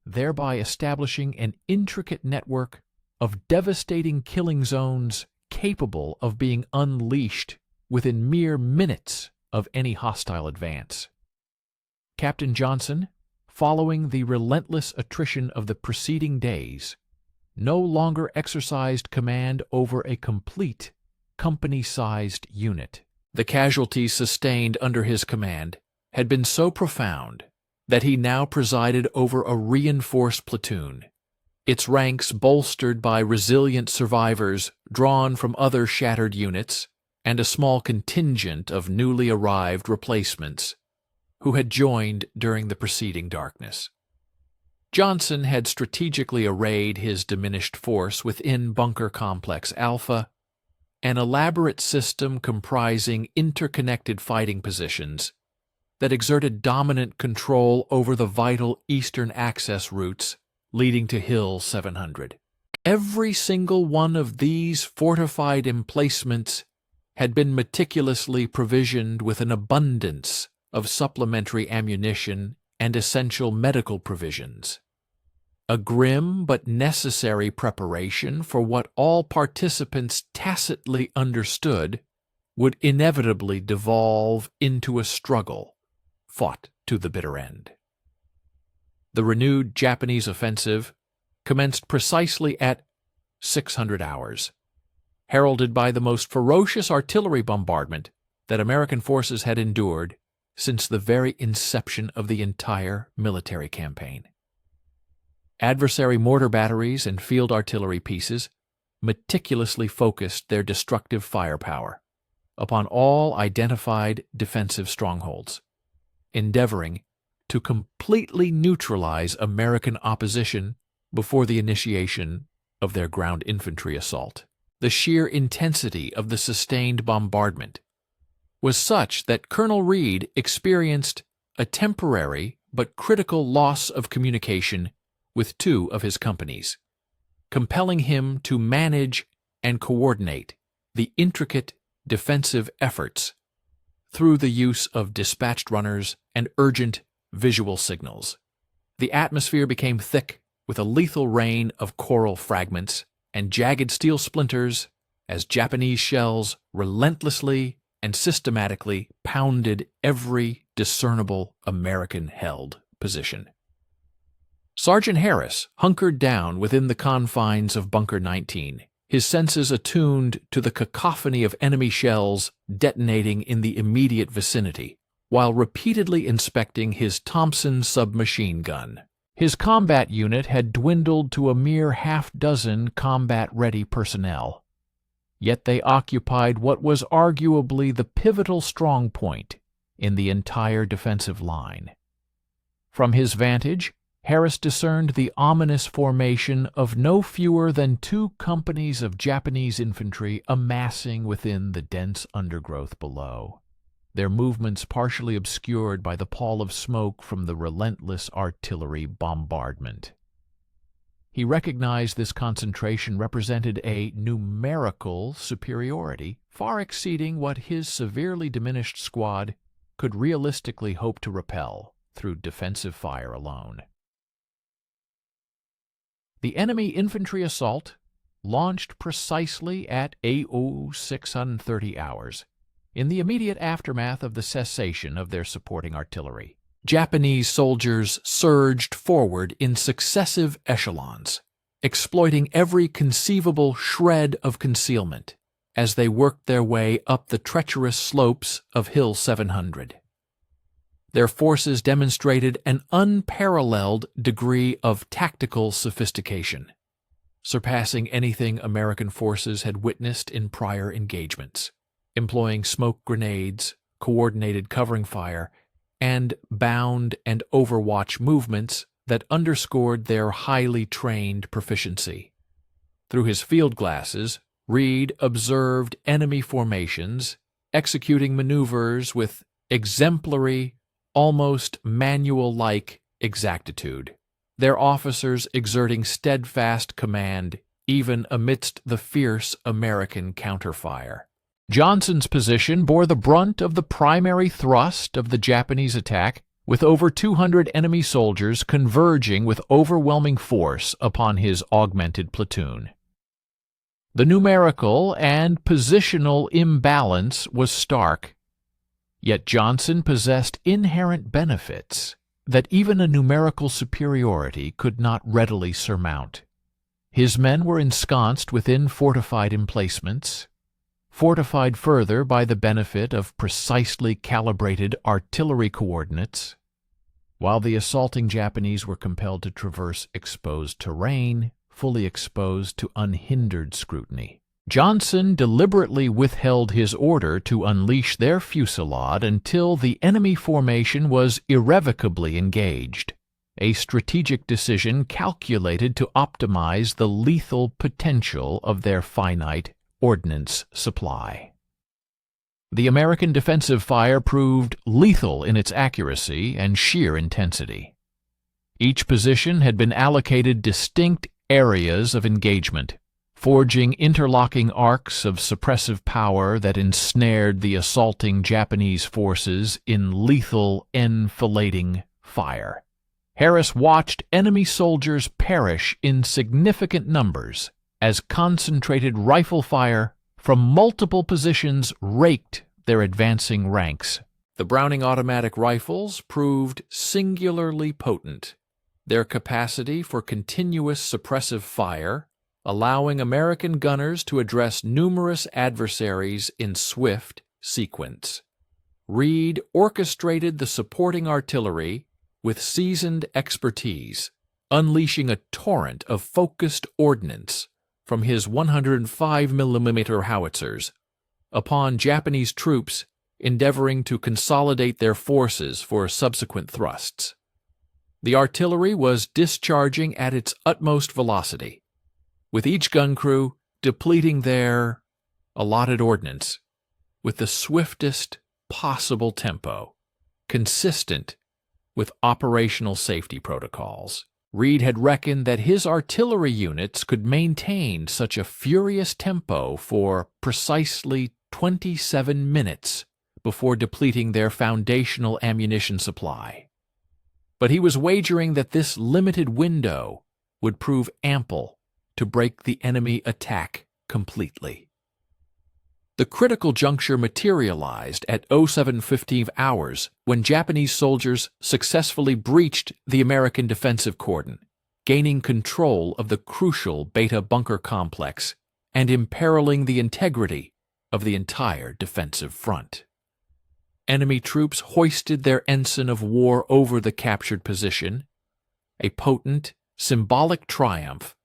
thereby establishing an intricate network of devastating killing zones capable of being unleashed within mere minutes of any hostile advance. Captain Johnson, following the relentless attrition of the preceding days, no longer exercised command over a complete company-sized unit. The casualties sustained under his command had been so profound that he now presided over a reinforced platoon, its ranks bolstered by resilient survivors drawn from other shattered units and a small contingent of newly arrived replacements who had joined during the preceding darkness. Johnson had strategically arrayed his diminished force within Bunker Complex Alpha, an elaborate system comprising interconnected fighting positions that exerted dominant control over the vital eastern access routes leading to Hill 700. Every single one of these fortified emplacements had been meticulously provisioned with an abundance of supplementary ammunition and essential medical provisions, a grim but necessary preparation for what all participants tacitly understood would inevitably devolve into a struggle fought to the bitter end. The renewed Japanese offensive commenced precisely at 600 hours, heralded by the most ferocious artillery bombardment that American forces had endured since the very inception of the entire military campaign. Adversary mortar batteries and field artillery pieces meticulously focused their destructive firepower upon all identified defensive strongholds, endeavoring to completely neutralize American opposition before the initiation of their ground infantry assault. The sheer intensity of the sustained bombardment was such that Colonel Reed experienced a temporary but critical loss of communication with two of his companies, compelling him to manage and coordinate the intricate defensive efforts through the use of dispatched runners and urgent visual signals. The atmosphere became thick with a lethal rain of coral fragments and jagged steel splinters as Japanese shells relentlessly and systematically pounded every discernible American-held position. Sergeant Harris hunkered down within the confines of Bunker 19, his senses attuned to the cacophony of enemy shells detonating in the immediate vicinity, while repeatedly inspecting his Thompson submachine gun. His combat unit had dwindled to a mere half-dozen combat-ready personnel, yet they occupied what was arguably the pivotal strong point in the entire defensive line. From his vantage, Harris discerned the ominous formation of no fewer than 2 companies of Japanese infantry amassing within the dense undergrowth below, their movements partially obscured by the pall of smoke from the relentless artillery bombardment. He recognized this concentration represented a numerical superiority far exceeding what his severely diminished squad could realistically hope to repel through defensive fire alone. The enemy infantry assault launched precisely at AO 630 hours, in the immediate aftermath of the cessation of their supporting artillery. Japanese soldiers surged forward in successive echelons, exploiting every conceivable shred of concealment as they worked their way up the treacherous slopes of Hill 700. Their forces demonstrated an unparalleled degree of tactical sophistication, surpassing anything American forces had witnessed in prior engagements, employing smoke grenades, coordinated covering fire, and bound and overwatch movements that underscored their highly trained proficiency. Through his field glasses, Reed observed enemy formations, executing maneuvers with exemplary, almost manual-like exactitude, their officers exerting steadfast command even amidst the fierce American counterfire. Johnson's position bore the brunt of the primary thrust of the Japanese attack, with over 200 enemy soldiers converging with overwhelming force upon his augmented platoon. The numerical and positional imbalance was stark, yet Johnson possessed inherent benefits that even a numerical superiority could not readily surmount. His men were ensconced within fortified emplacements, fortified further by the benefit of precisely calibrated artillery coordinates, while the assaulting Japanese were compelled to traverse exposed terrain, fully exposed to unhindered scrutiny. Johnson deliberately withheld his order to unleash their fusillade until the enemy formation was irrevocably engaged, a strategic decision calculated to optimize the lethal potential of their finite ordnance supply. The American defensive fire proved lethal in its accuracy and sheer intensity. Each position had been allocated distinct areas of engagement, forging interlocking arcs of suppressive power that ensnared the assaulting Japanese forces in lethal enfilading fire. Harris watched enemy soldiers perish in significant numbers as concentrated rifle fire from multiple positions raked their advancing ranks. The Browning automatic rifles proved singularly potent, their capacity for continuous suppressive fire allowing American gunners to address numerous adversaries in swift sequence. Reed orchestrated the supporting artillery with seasoned expertise, unleashing a torrent of focused ordnance from his 105 mm howitzers upon Japanese troops endeavoring to consolidate their forces for subsequent thrusts. The artillery was discharging at its utmost velocity, with each gun crew depleting their allotted ordnance with the swiftest possible tempo, consistent with operational safety protocols. Reed had reckoned that his artillery units could maintain such a furious tempo for precisely 27 minutes before depleting their foundational ammunition supply. But he was wagering that this limited window would prove ample to break the enemy attack completely. The critical juncture materialized at 07:15 hours when Japanese soldiers successfully breached the American defensive cordon, gaining control of the crucial Beta bunker complex and imperiling the integrity of the entire defensive front. Enemy troops hoisted their ensign of war over the captured position, a potent, symbolic triumph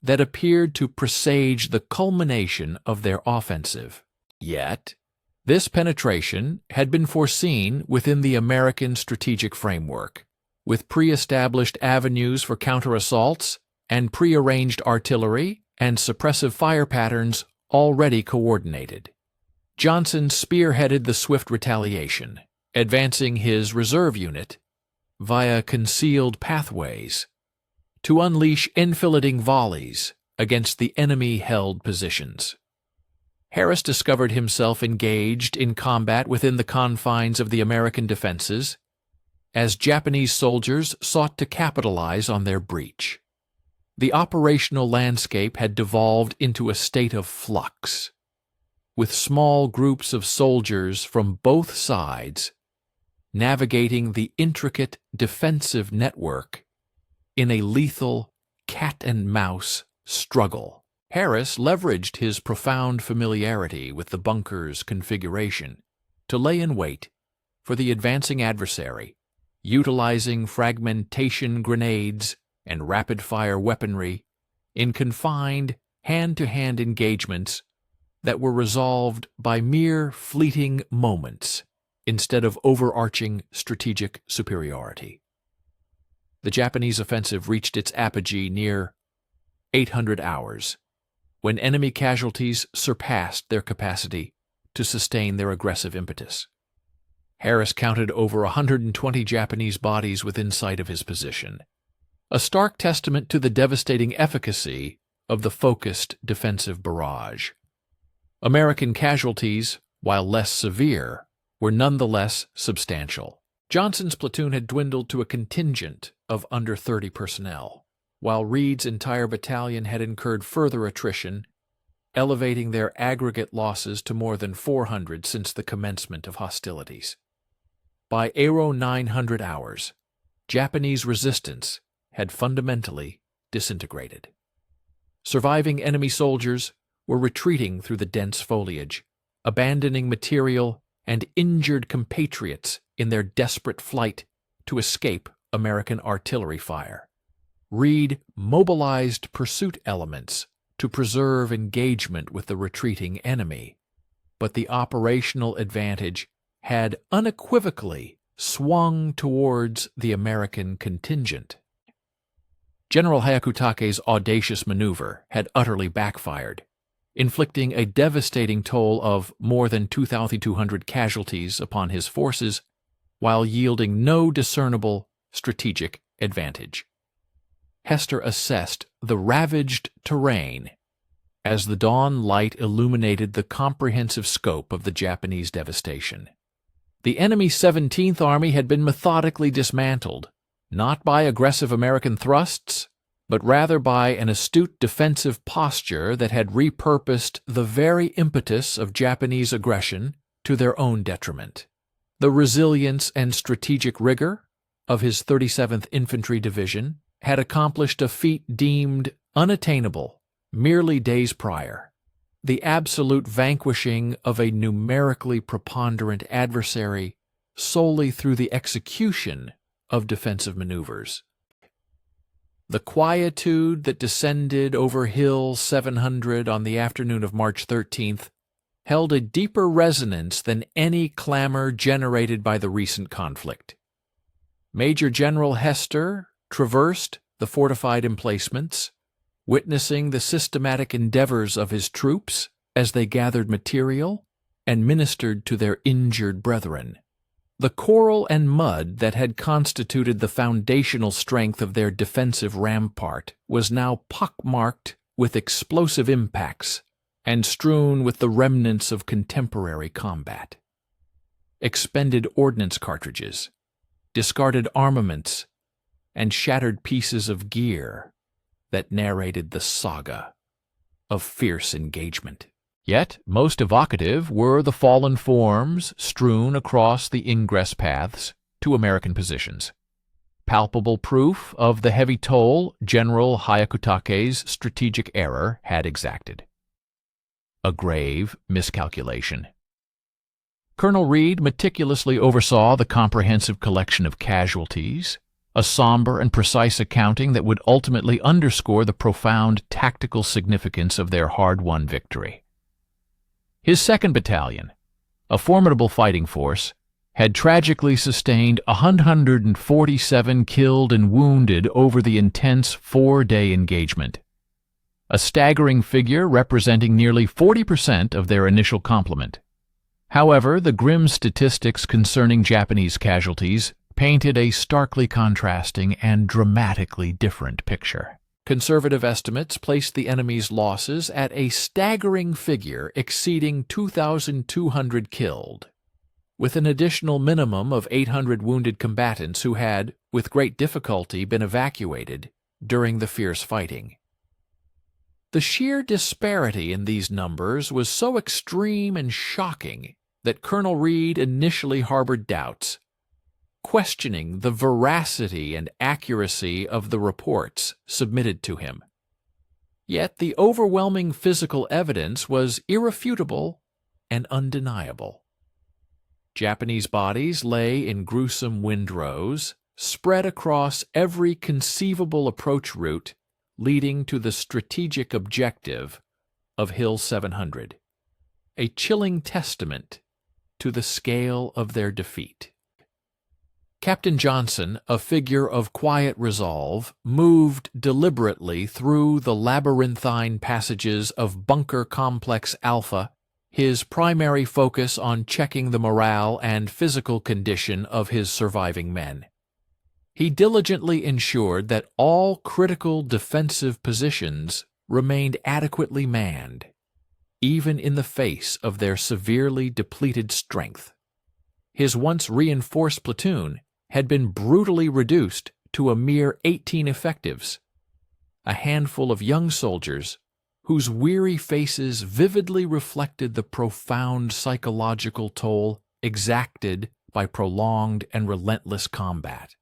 that appeared to presage the culmination of their offensive. Yet, this penetration had been foreseen within the American strategic framework, with pre-established avenues for counter-assaults and pre-arranged artillery and suppressive fire patterns already coordinated. Johnson spearheaded the swift retaliation, advancing his reserve unit via concealed pathways to unleash enfilading volleys against the enemy-held positions. Harris discovered himself engaged in combat within the confines of the American defenses as Japanese soldiers sought to capitalize on their breach. The operational landscape had devolved into a state of flux, with small groups of soldiers from both sides navigating the intricate defensive network in a lethal cat-and-mouse struggle. Harris leveraged his profound familiarity with the bunker's configuration to lay in wait for the advancing adversary, utilizing fragmentation grenades and rapid-fire weaponry in confined, hand-to-hand engagements that were resolved by mere fleeting moments instead of overarching strategic superiority. The Japanese offensive reached its apogee near 800 hours, when enemy casualties surpassed their capacity to sustain their aggressive impetus. Harris counted over 120 Japanese bodies within sight of his position, a stark testament to the devastating efficacy of the focused defensive barrage. American casualties, while less severe, were nonetheless substantial. Johnson's platoon had dwindled to a contingent of under 30 personnel, while Reed's entire battalion had incurred further attrition, elevating their aggregate losses to more than 400 since the commencement of hostilities. By 0900 hours, Japanese resistance had fundamentally disintegrated. Surviving enemy soldiers were retreating through the dense foliage, abandoning material and injured compatriots in their desperate flight to escape American artillery fire. Reed mobilized pursuit elements to preserve engagement with the retreating enemy, but the operational advantage had unequivocally swung towards the American contingent. General Hyakutake's audacious maneuver had utterly backfired, inflicting a devastating toll of more than 2,200 casualties upon his forces while yielding no discernible strategic advantage. Hester assessed the ravaged terrain as the dawn light illuminated the comprehensive scope of the Japanese devastation. The enemy 17th Army had been methodically dismantled, not by aggressive American thrusts, but rather by an astute defensive posture that had repurposed the very impetus of Japanese aggression to their own detriment. The resilience and strategic rigor of his 37th Infantry Division had accomplished a feat deemed unattainable merely days prior: the absolute vanquishing of a numerically preponderant adversary solely through the execution of defensive maneuvers. The quietude that descended over Hill 700 on the afternoon of March 13th held a deeper resonance than any clamor generated by the recent conflict. Major General Hester traversed the fortified emplacements, witnessing the systematic endeavors of his troops as they gathered material and ministered to their injured brethren. The coral and mud that had constituted the foundational strength of their defensive rampart was now pockmarked with explosive impacts and strewn with the remnants of contemporary combat. Expended ordnance cartridges, discarded armaments, and shattered pieces of gear that narrated the saga of fierce engagement. Yet most evocative were the fallen forms strewn across the ingress paths to American positions, palpable proof of the heavy toll General Hyakutake's strategic error had exacted. A grave miscalculation. Colonel Reed meticulously oversaw the comprehensive collection of casualties, a somber and precise accounting that would ultimately underscore the profound tactical significance of their hard-won victory. His 2nd Battalion, a formidable fighting force, had tragically sustained 147 killed and wounded over the intense 4-day engagement, a staggering figure representing nearly 40% of their initial complement. However, the grim statistics concerning Japanese casualties painted a starkly contrasting and dramatically different picture. Conservative estimates placed the enemy's losses at a staggering figure exceeding 2,200 killed, with an additional minimum of 800 wounded combatants who had, with great difficulty, been evacuated during the fierce fighting. The sheer disparity in these numbers was so extreme and shocking that Colonel Reed initially harbored doubts, questioning the veracity and accuracy of the reports submitted to him. Yet the overwhelming physical evidence was irrefutable and undeniable. Japanese bodies lay in gruesome windrows, spread across every conceivable approach route leading to the strategic objective of Hill 700, a chilling testament to the scale of their defeat. Captain Johnson, a figure of quiet resolve, moved deliberately through the labyrinthine passages of Bunker Complex Alpha, his primary focus on checking the morale and physical condition of his surviving men. He diligently ensured that all critical defensive positions remained adequately manned, even in the face of their severely depleted strength. His once reinforced platoon had been brutally reduced to a mere 18 effectives, a handful of young soldiers whose weary faces vividly reflected the profound psychological toll exacted by prolonged and relentless combat.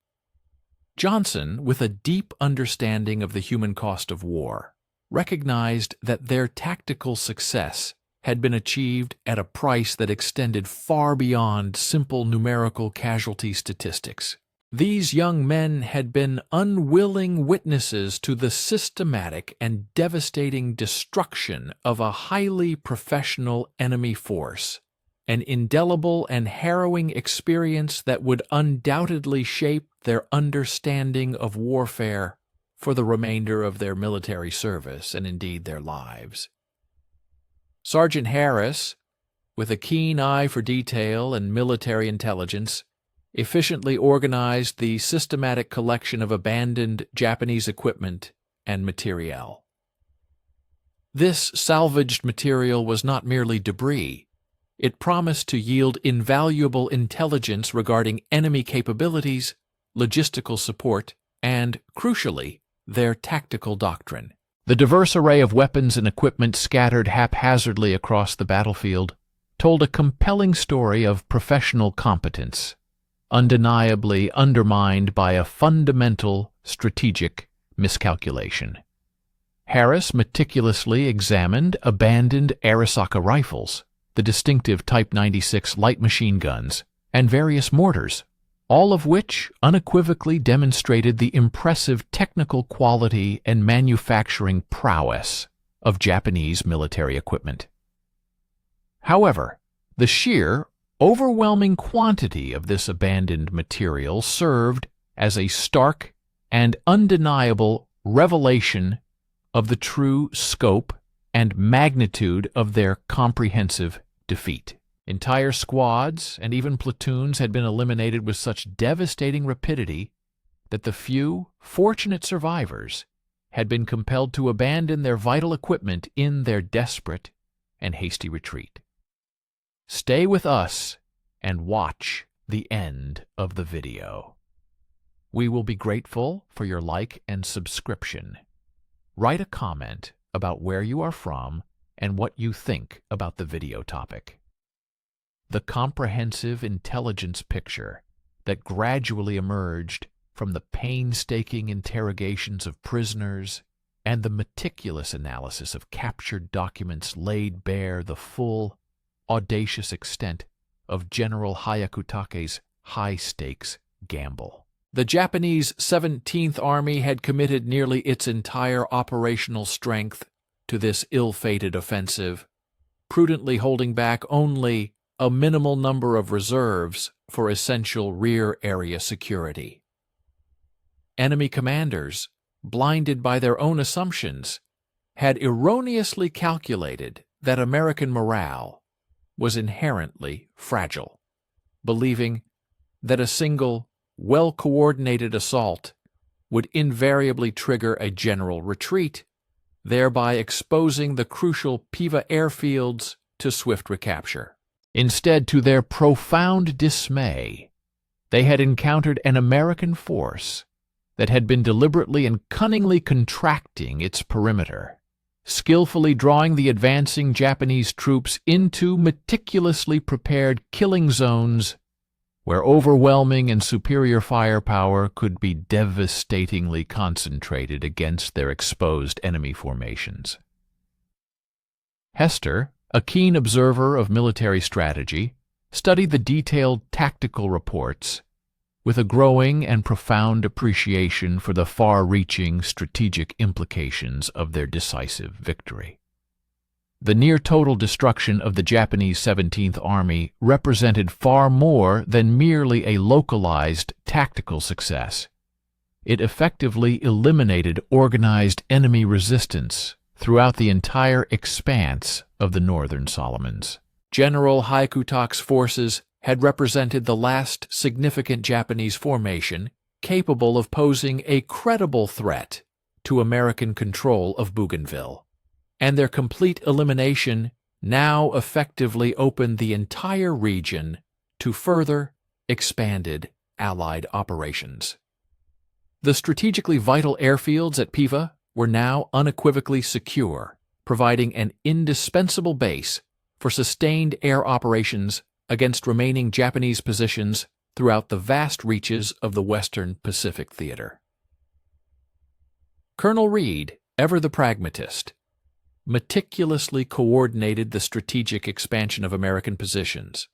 Johnson, with a deep understanding of the human cost of war, recognized that their tactical success had been achieved at a price that extended far beyond simple numerical casualty statistics. These young men had been unwilling witnesses to the systematic and devastating destruction of a highly professional enemy force, an indelible and harrowing experience that would undoubtedly shape their understanding of warfare for the remainder of their military service and indeed their lives. Sergeant Harris, with a keen eye for detail and military intelligence, efficiently organized the systematic collection of abandoned Japanese equipment and materiel. This salvaged material was not merely debris. It promised to yield invaluable intelligence regarding enemy capabilities, logistical support, and, crucially, their tactical doctrine. The diverse array of weapons and equipment scattered haphazardly across the battlefield told a compelling story of professional competence, undeniably undermined by a fundamental strategic miscalculation. Harris meticulously examined abandoned Arisaka rifles, the distinctive Type 96 light machine guns, and various mortars, all of which unequivocally demonstrated the impressive technical quality and manufacturing prowess of Japanese military equipment. However, the sheer, overwhelming quantity of this abandoned material served as a stark and undeniable revelation of the true scope and magnitude of their comprehensive defeat. Entire squads and even platoons had been eliminated with such devastating rapidity that the few fortunate survivors had been compelled to abandon their vital equipment in their desperate and hasty retreat. Stay with us and watch the end of the video. We will be grateful for your like and subscription. Write a comment about where you are from and what you think about the video topic. The comprehensive intelligence picture that gradually emerged from the painstaking interrogations of prisoners and the meticulous analysis of captured documents laid bare the full, audacious extent of General Hyakutake's high-stakes gamble. The Japanese 17th Army had committed nearly its entire operational strength to this ill-fated offensive, prudently holding back only a minimal number of reserves for essential rear area security. Enemy commanders, blinded by their own assumptions, had erroneously calculated that American morale was inherently fragile, believing that a single, well-coordinated assault would invariably trigger a general retreat, thereby exposing the crucial Piva airfields to swift recapture. Instead, to their profound dismay, they had encountered an American force that had been deliberately and cunningly contracting its perimeter, skillfully drawing the advancing Japanese troops into meticulously prepared killing zones where overwhelming and superior firepower could be devastatingly concentrated against their exposed enemy formations. Hester, a keen observer of military strategy, studied the detailed tactical reports with a growing and profound appreciation for the far-reaching strategic implications of their decisive victory. The near-total destruction of the Japanese 17th Army represented far more than merely a localized tactical success. It effectively eliminated organized enemy resistance throughout the entire expanse of the Northern Solomons. General Hyakutake's forces had represented the last significant Japanese formation capable of posing a credible threat to American control of Bougainville, and their complete elimination now effectively opened the entire region to further expanded Allied operations. The strategically vital airfields at Piva were now unequivocally secure, providing an indispensable base for sustained air operations against remaining Japanese positions throughout the vast reaches of the Western Pacific Theater. Colonel Reed, ever the pragmatist, meticulously coordinated the strategic expansion of American positions,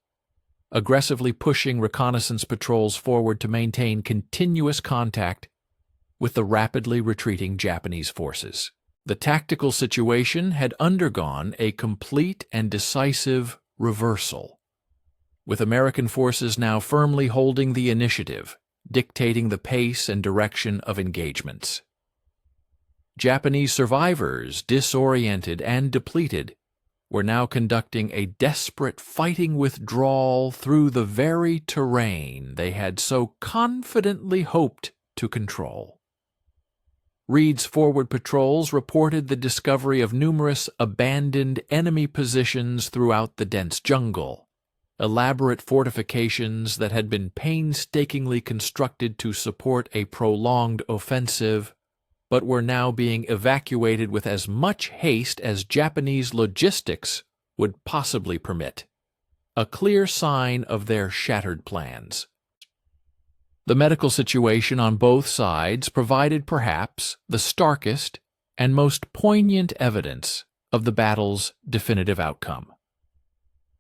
aggressively pushing reconnaissance patrols forward to maintain continuous contact with the rapidly retreating Japanese forces. The tactical situation had undergone a complete and decisive reversal, with American forces now firmly holding the initiative, dictating the pace and direction of engagements. Japanese survivors, disoriented and depleted, were now conducting a desperate fighting withdrawal through the very terrain they had so confidently hoped to control. Reed's forward patrols reported the discovery of numerous abandoned enemy positions throughout the dense jungle, elaborate fortifications that had been painstakingly constructed to support a prolonged offensive, but were now being evacuated with as much haste as Japanese logistics would possibly permit, a clear sign of their shattered plans. The medical situation on both sides provided perhaps the starkest and most poignant evidence of the battle's definitive outcome.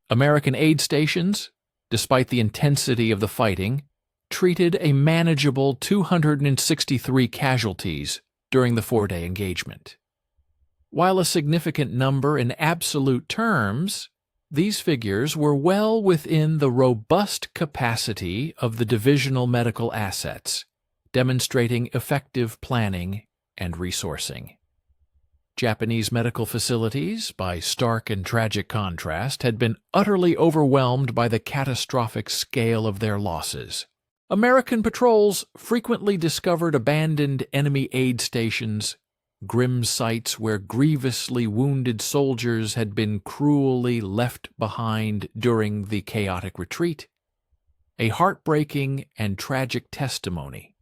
American aid stations, despite the intensity of the fighting, treated a manageable 263 casualties during the four-day engagement. While a significant number in absolute terms, These figures were well within the robust capacity of the divisional medical assets, demonstrating effective planning and resourcing. Japanese medical facilities, by stark and tragic contrast, had been utterly overwhelmed by the catastrophic scale of their losses. American patrols frequently discovered abandoned enemy aid stations, grim sights where grievously wounded soldiers had been cruelly left behind during the chaotic retreat, a heartbreaking and tragic testimony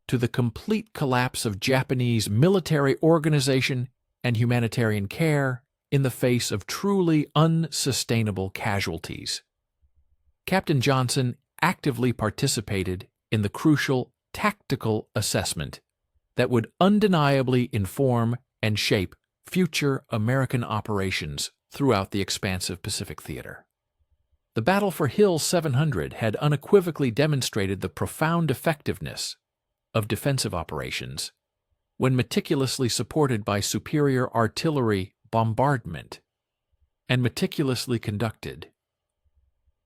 to the complete collapse of Japanese military organization and humanitarian care in the face of truly unsustainable casualties. Captain Johnson actively participated in the crucial tactical assessment that would undeniably inform and shape future American operations throughout the expansive Pacific theater. The battle for Hill 700 had unequivocally demonstrated the profound effectiveness of defensive operations when meticulously supported by superior artillery bombardment and meticulously conducted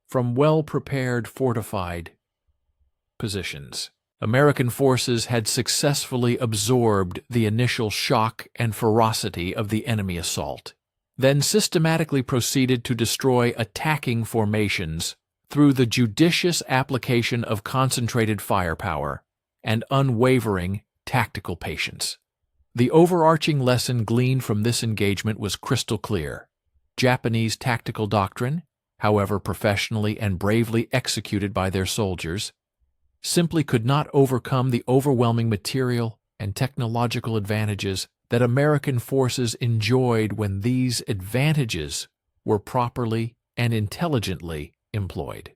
from well-prepared fortified positions. American forces had successfully absorbed the initial shock and ferocity of the enemy assault, then systematically proceeded to destroy attacking formations through the judicious application of concentrated firepower and unwavering tactical patience. The overarching lesson gleaned from this engagement was crystal clear. Japanese tactical doctrine, however professionally and bravely executed by their soldiers, simply could not overcome the overwhelming material and technological advantages that American forces enjoyed when these advantages were properly and intelligently employed.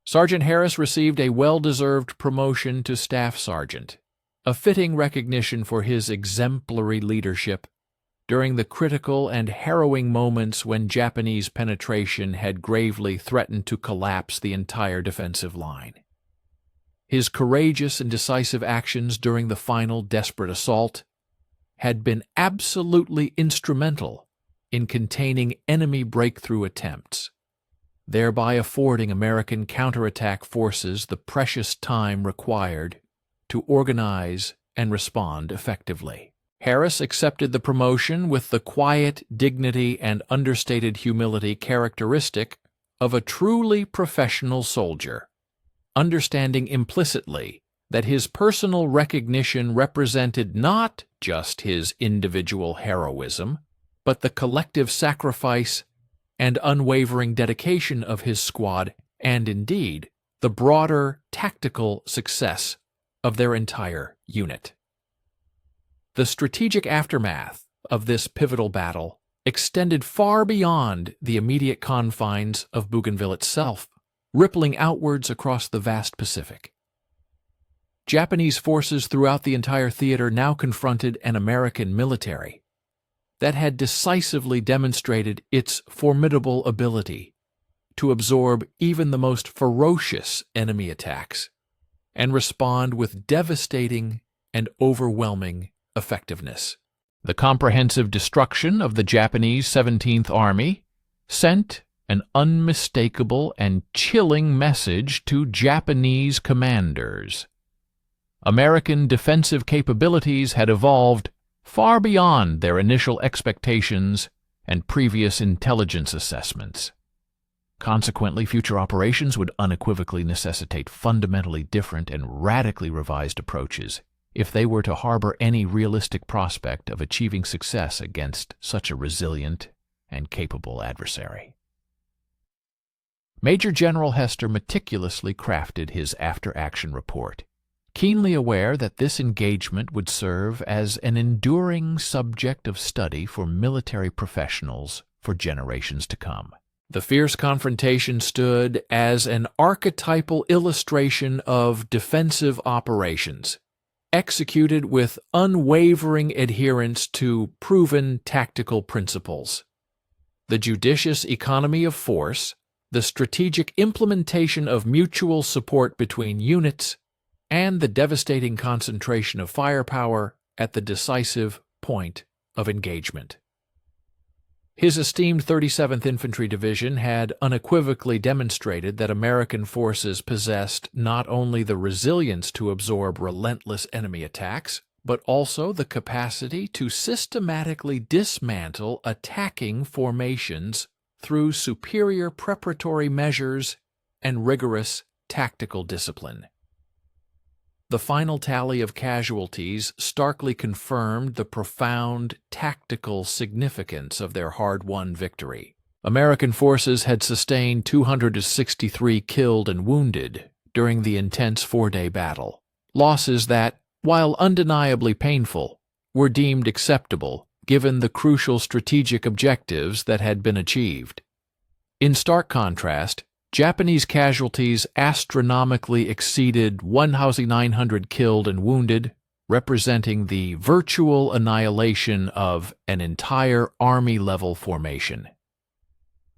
Sergeant Harris received a well-deserved promotion to Staff Sergeant, a fitting recognition for his exemplary leadership during the critical and harrowing moments when Japanese penetration had gravely threatened to collapse the entire defensive line. His courageous and decisive actions during the final desperate assault had been absolutely instrumental in containing enemy breakthrough attempts, thereby affording American counterattack forces the precious time required to organize and respond effectively. Harris accepted the promotion with the quiet dignity and understated humility characteristic of a truly professional soldier, understanding implicitly that his personal recognition represented not just his individual heroism, but the collective sacrifice and unwavering dedication of his squad and, indeed, the broader tactical success of their entire unit. The strategic aftermath of this pivotal battle extended far beyond the immediate confines of Bougainville itself, rippling outwards across the vast Pacific. Japanese forces throughout the entire theater now confronted an American military that had decisively demonstrated its formidable ability to absorb even the most ferocious enemy attacks and respond with devastating and overwhelming effectiveness. The comprehensive destruction of the Japanese 17th Army sent an unmistakable and chilling message to Japanese commanders. American defensive capabilities had evolved far beyond their initial expectations and previous intelligence assessments. Consequently, future operations would unequivocally necessitate fundamentally different and radically revised approaches if they were to harbor any realistic prospect of achieving success against such a resilient and capable adversary. Major General Hester meticulously crafted his after-action report, keenly aware that this engagement would serve as an enduring subject of study for military professionals for generations to come. The fierce confrontation stood as an archetypal illustration of defensive operations, executed with unwavering adherence to proven tactical principles. The judicious economy of force, the strategic implementation of mutual support between units, and the devastating concentration of firepower at the decisive point of engagement. His esteemed 37th Infantry Division had unequivocally demonstrated that American forces possessed not only the resilience to absorb relentless enemy attacks, but also the capacity to systematically dismantle attacking formations through superior preparatory measures and rigorous tactical discipline. The final tally of casualties starkly confirmed the profound tactical significance of their hard-won victory. American forces had sustained 263 killed and wounded during the intense four-day battle, losses that, while undeniably painful, were deemed acceptable given the crucial strategic objectives that had been achieved. In stark contrast, Japanese casualties astronomically exceeded 1,900 killed and wounded, representing the virtual annihilation of an entire army-level formation.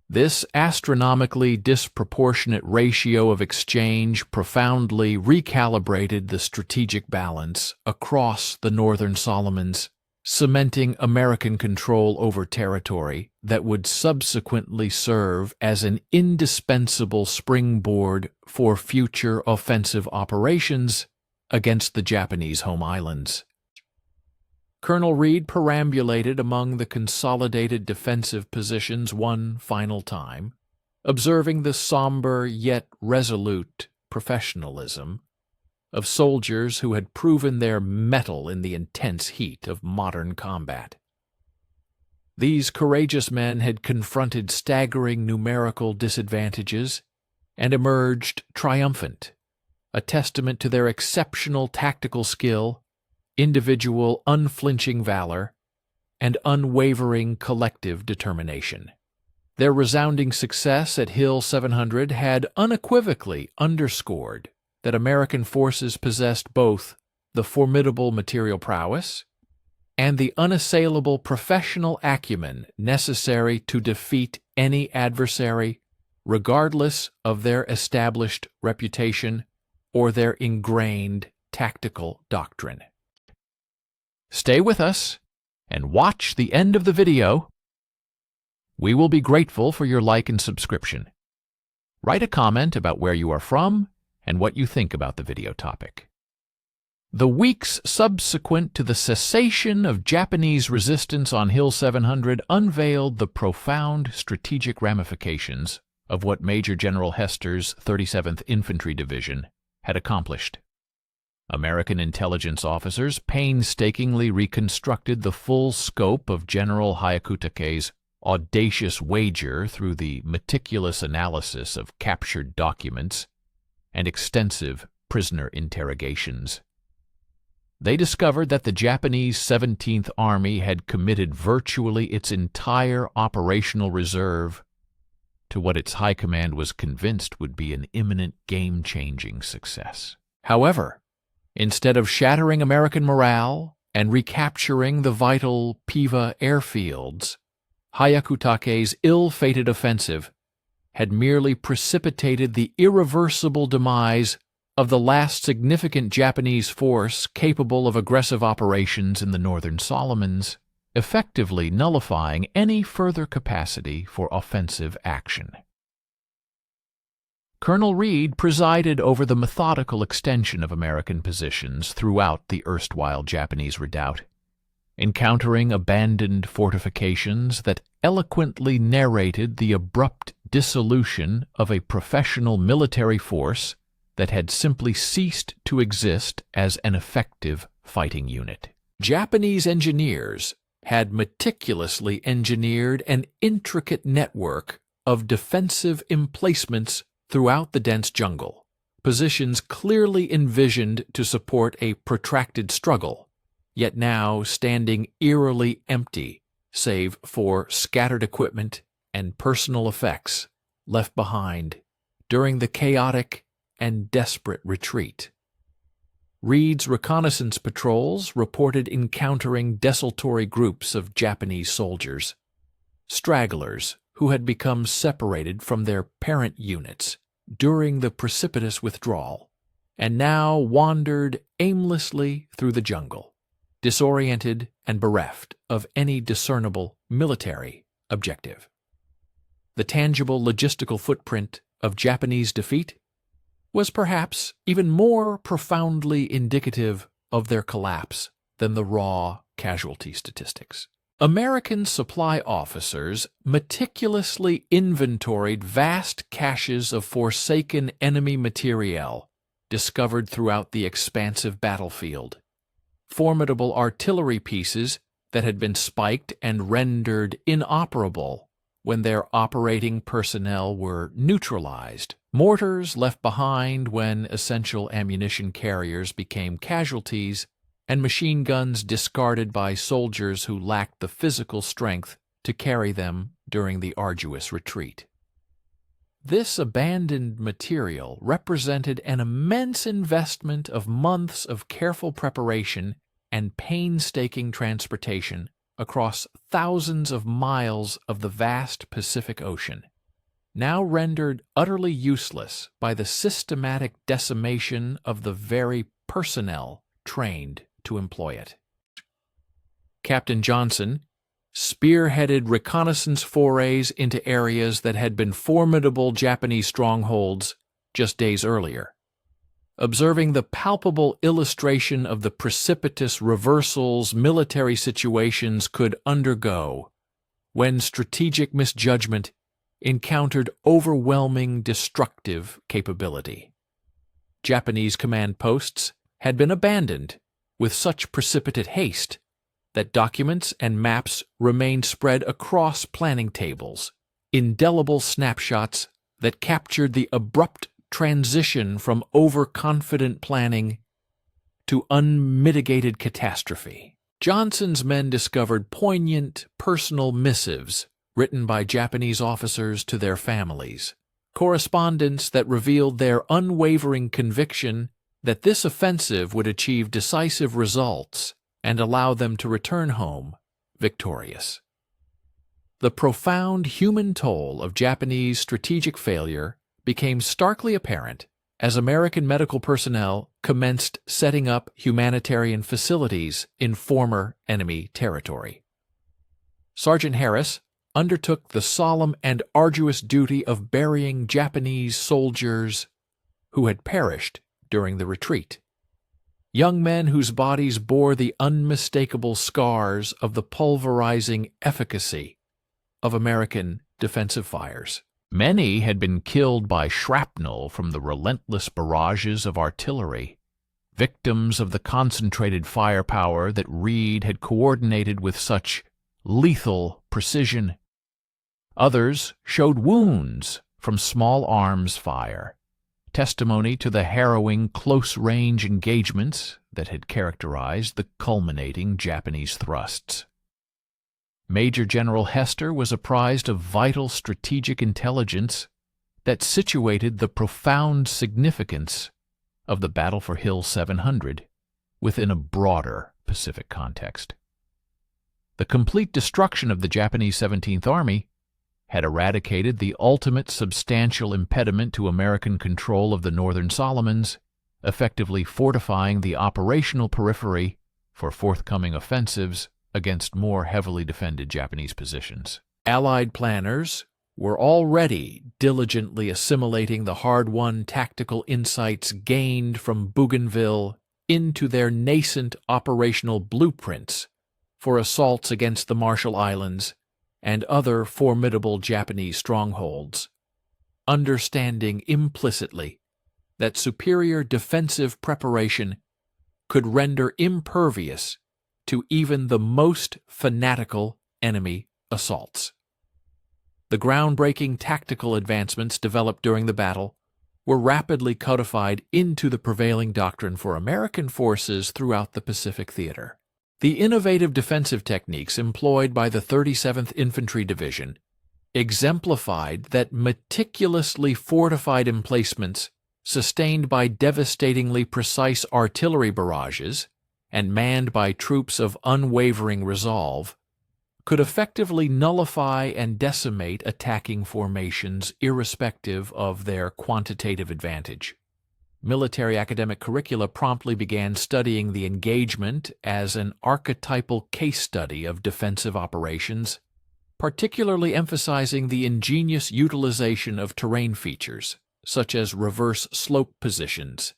This astronomically disproportionate ratio of exchange profoundly recalibrated the strategic balance across the Northern Solomons, cementing American control over territory that would subsequently serve as an indispensable springboard for future offensive operations against the Japanese home islands. Colonel Reed perambulated among the consolidated defensive positions one final time, observing the somber yet resolute professionalism of soldiers who had proven their mettle in the intense heat of modern combat. These courageous men had confronted staggering numerical disadvantages and emerged triumphant, a testament to their exceptional tactical skill, individual unflinching valor, and unwavering collective determination. Their resounding success at Hill 700 had unequivocally underscored that American forces possessed both the formidable material prowess and the unassailable professional acumen necessary to defeat any adversary, regardless of their established reputation or their ingrained tactical doctrine. Stay with us and watch the end of the video. We will be grateful for your like and subscription. Write a comment about where you are from and what you think about the video topic. The weeks subsequent to the cessation of Japanese resistance on Hill 700 unveiled the profound strategic ramifications of what Major General Hester's 37th Infantry Division had accomplished. American intelligence officers painstakingly reconstructed the full scope of General Hyakutake's audacious wager through the meticulous analysis of captured documents and extensive prisoner interrogations. They discovered that the Japanese 17th Army had committed virtually its entire operational reserve to what its high command was convinced would be an imminent game-changing success. However, instead of shattering American morale and recapturing the vital Piva airfields, Hyakutake's ill-fated offensive had merely precipitated the irreversible demise of the last significant Japanese force capable of aggressive operations in the Northern Solomons, effectively nullifying any further capacity for offensive action. Colonel Reed presided over the methodical extension of American positions throughout the erstwhile Japanese redoubt, encountering abandoned fortifications that eloquently narrated the abrupt dissolution of a professional military force that had simply ceased to exist as an effective fighting unit. Japanese engineers had meticulously engineered an intricate network of defensive emplacements throughout the dense jungle, positions clearly envisioned to support a protracted struggle, yet now standing eerily empty save for scattered equipment and personal effects left behind during the chaotic and desperate retreat. Reed's reconnaissance patrols reported encountering desultory groups of Japanese soldiers, stragglers who had become separated from their parent units during the precipitous withdrawal, and now wandered aimlessly through the jungle, disoriented and bereft of any discernible military objective. The tangible logistical footprint of Japanese defeat was perhaps even more profoundly indicative of their collapse than the raw casualty statistics. American supply officers meticulously inventoried vast caches of forsaken enemy materiel discovered throughout the expansive battlefield. Formidable artillery pieces that had been spiked and rendered inoperable when their operating personnel were neutralized. Mortars left behind when essential ammunition carriers became casualties, and machine guns discarded by soldiers who lacked the physical strength to carry them during the arduous retreat. This abandoned material represented an immense investment of months of careful preparation and painstaking transportation across thousands of miles of the vast Pacific Ocean, now rendered utterly useless by the systematic decimation of the very personnel trained to employ it. Captain Johnson spearheaded reconnaissance forays into areas that had been formidable Japanese strongholds just days earlier. Observing the palpable illustration of the precipitous reversals military situations could undergo when strategic misjudgment encountered overwhelming destructive capability. Japanese command posts had been abandoned with such precipitate haste that documents and maps remained spread across planning tables, indelible snapshots that captured the abrupt transition from overconfident planning to unmitigated catastrophe. Johnson's men discovered poignant personal missives written by Japanese officers to their families, correspondence that revealed their unwavering conviction that this offensive would achieve decisive results and allow them to return home victorious. The profound human toll of Japanese strategic failure became starkly apparent as American medical personnel commenced setting up humanitarian facilities in former enemy territory. Sergeant Harris undertook the solemn and arduous duty of burying Japanese soldiers who had perished during the retreat. Young men whose bodies bore the unmistakable scars of the pulverizing efficacy of American defensive fires. Many had been killed by shrapnel from the relentless barrages of artillery, victims of the concentrated firepower that Reed had coordinated with such lethal precision. Others showed wounds from small arms fire, testimony to the harrowing close-range engagements that had characterized the culminating Japanese thrusts. Major General Hester was apprised of vital strategic intelligence that situated the profound significance of the battle for Hill 700 within a broader Pacific context. The complete destruction of the Japanese 17th Army had eradicated the ultimate substantial impediment to American control of the Northern Solomons, effectively fortifying the operational periphery for forthcoming offensives against more heavily defended Japanese positions. Allied planners were already diligently assimilating the hard-won tactical insights gained from Bougainville into their nascent operational blueprints for assaults against the Marshall Islands and other formidable Japanese strongholds, understanding implicitly that superior defensive preparation could render impervious to even the most fanatical enemy assaults. The groundbreaking tactical advancements developed during the battle were rapidly codified into the prevailing doctrine for American forces throughout the Pacific theater. The innovative defensive techniques employed by the 37th Infantry Division exemplified that meticulously fortified emplacements sustained by devastatingly precise artillery barrages and manned by troops of unwavering resolve, could effectively nullify and decimate attacking formations irrespective of their quantitative advantage. Military academic curricula promptly began studying the engagement as an archetypal case study of defensive operations, particularly emphasizing the ingenious utilization of terrain features, such as reverse slope positions,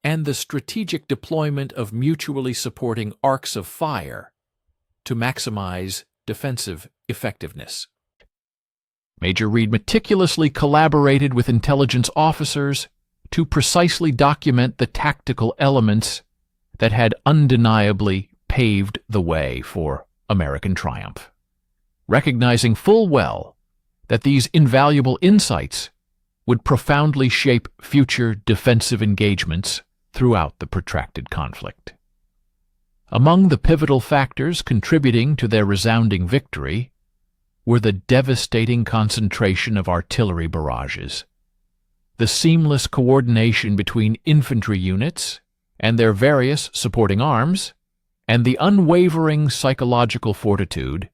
and the strategic deployment of mutually supporting arcs of fire to maximize defensive effectiveness. Major Reed meticulously collaborated with intelligence officers to precisely document the tactical elements that had undeniably paved the way for American triumph, recognizing full well that these invaluable insights would profoundly shape future defensive engagements throughout the protracted conflict. Among the pivotal factors contributing to their resounding victory were the devastating concentration of artillery barrages, the seamless coordination between infantry units and their various supporting arms, and the unwavering psychological fortitude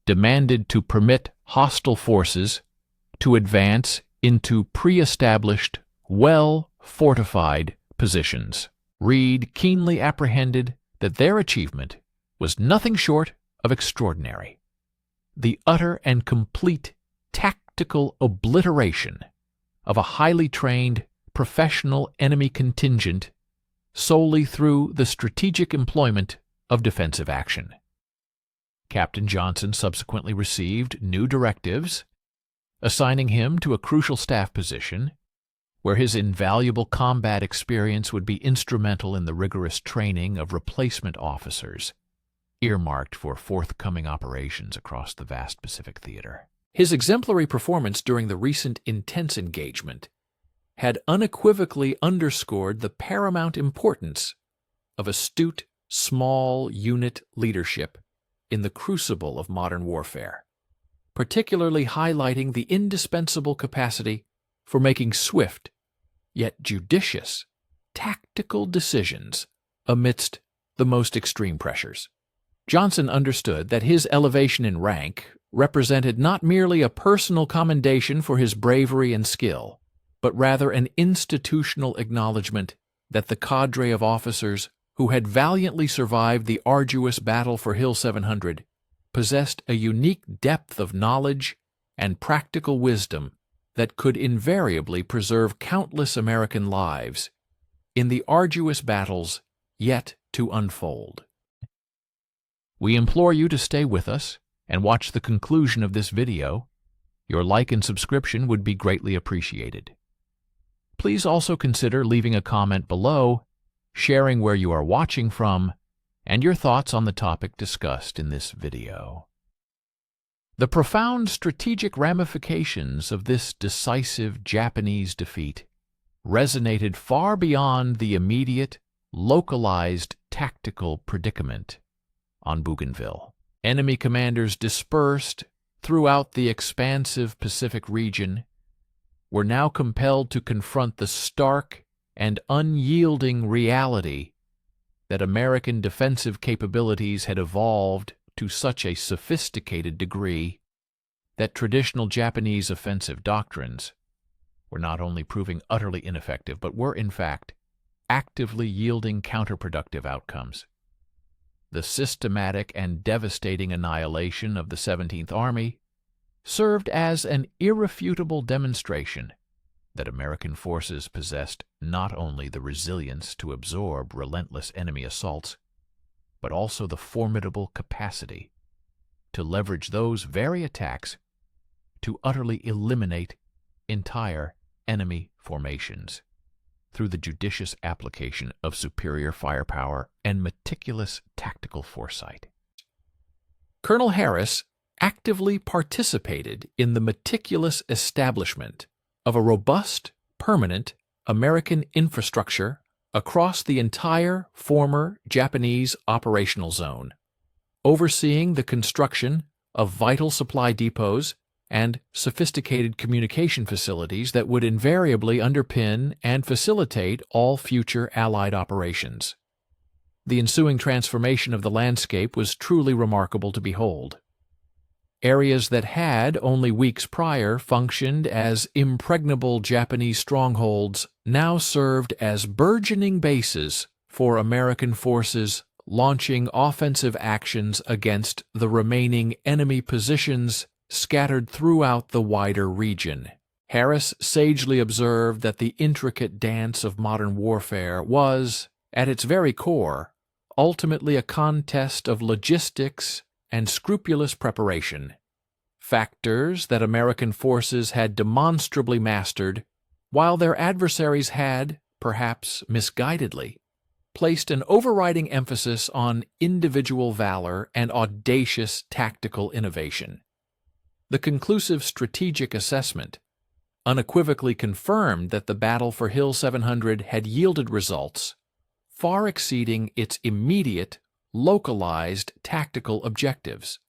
demanded to permit hostile forces to advance into pre-established, well-fortified positions. Reed keenly apprehended that their achievement was nothing short of extraordinary. The utter and complete tactical obliteration of a highly trained, professional enemy contingent solely through the strategic employment of defensive action. Captain Johnson subsequently received new directives, assigning him to a crucial staff position where his invaluable combat experience would be instrumental in the rigorous training of replacement officers, earmarked for forthcoming operations across the vast Pacific theater. His exemplary performance during the recent intense engagement had unequivocally underscored the paramount importance of astute, small unit leadership in the crucible of modern warfare, particularly highlighting the indispensable capacity for making swift, yet judicious, tactical decisions amidst the most extreme pressures. Johnson understood that his elevation in rank represented not merely a personal commendation for his bravery and skill, but rather an institutional acknowledgment that the cadre of officers who had valiantly survived the arduous battle for Hill 700 possessed a unique depth of knowledge and practical wisdom that could invariably preserve countless American lives in the arduous battles yet to unfold. We implore you to stay with us and watch the conclusion of this video. Your like and subscription would be greatly appreciated. Please also consider leaving a comment below, sharing where you are watching from, and your thoughts on the topic discussed in this video. The profound strategic ramifications of this decisive Japanese defeat resonated far beyond the immediate, localized tactical predicament on Bougainville. Enemy commanders dispersed throughout the expansive Pacific region were now compelled to confront the stark and unyielding reality that American defensive capabilities had evolved to such a sophisticated degree that traditional Japanese offensive doctrines were not only proving utterly ineffective, but were, in fact, actively yielding counterproductive outcomes. The systematic and devastating annihilation of the 17th Army served as an irrefutable demonstration that American forces possessed not only the resilience to absorb relentless enemy assaults, but also the formidable capacity to leverage those very attacks to utterly eliminate entire enemy formations through the judicious application of superior firepower and meticulous tactical foresight. Colonel Harris actively participated in the meticulous establishment of a robust, permanent American infrastructure across the entire former Japanese operational zone, overseeing the construction of vital supply depots and sophisticated communication facilities that would invariably underpin and facilitate all future Allied operations. The ensuing transformation of the landscape was truly remarkable to behold. Areas that had, only weeks prior, functioned as impregnable Japanese strongholds now served as burgeoning bases for American forces launching offensive actions against the remaining enemy positions scattered throughout the wider region. Harris sagely observed that the intricate dance of modern warfare was, at its very core, ultimately a contest of logistics and scrupulous preparation, factors that American forces had demonstrably mastered, while their adversaries had, perhaps misguidedly, placed an overriding emphasis on individual valor and audacious tactical innovation. The conclusive strategic assessment unequivocally confirmed that the battle for Hill 700 had yielded results far exceeding its immediate, localized tactical objectives.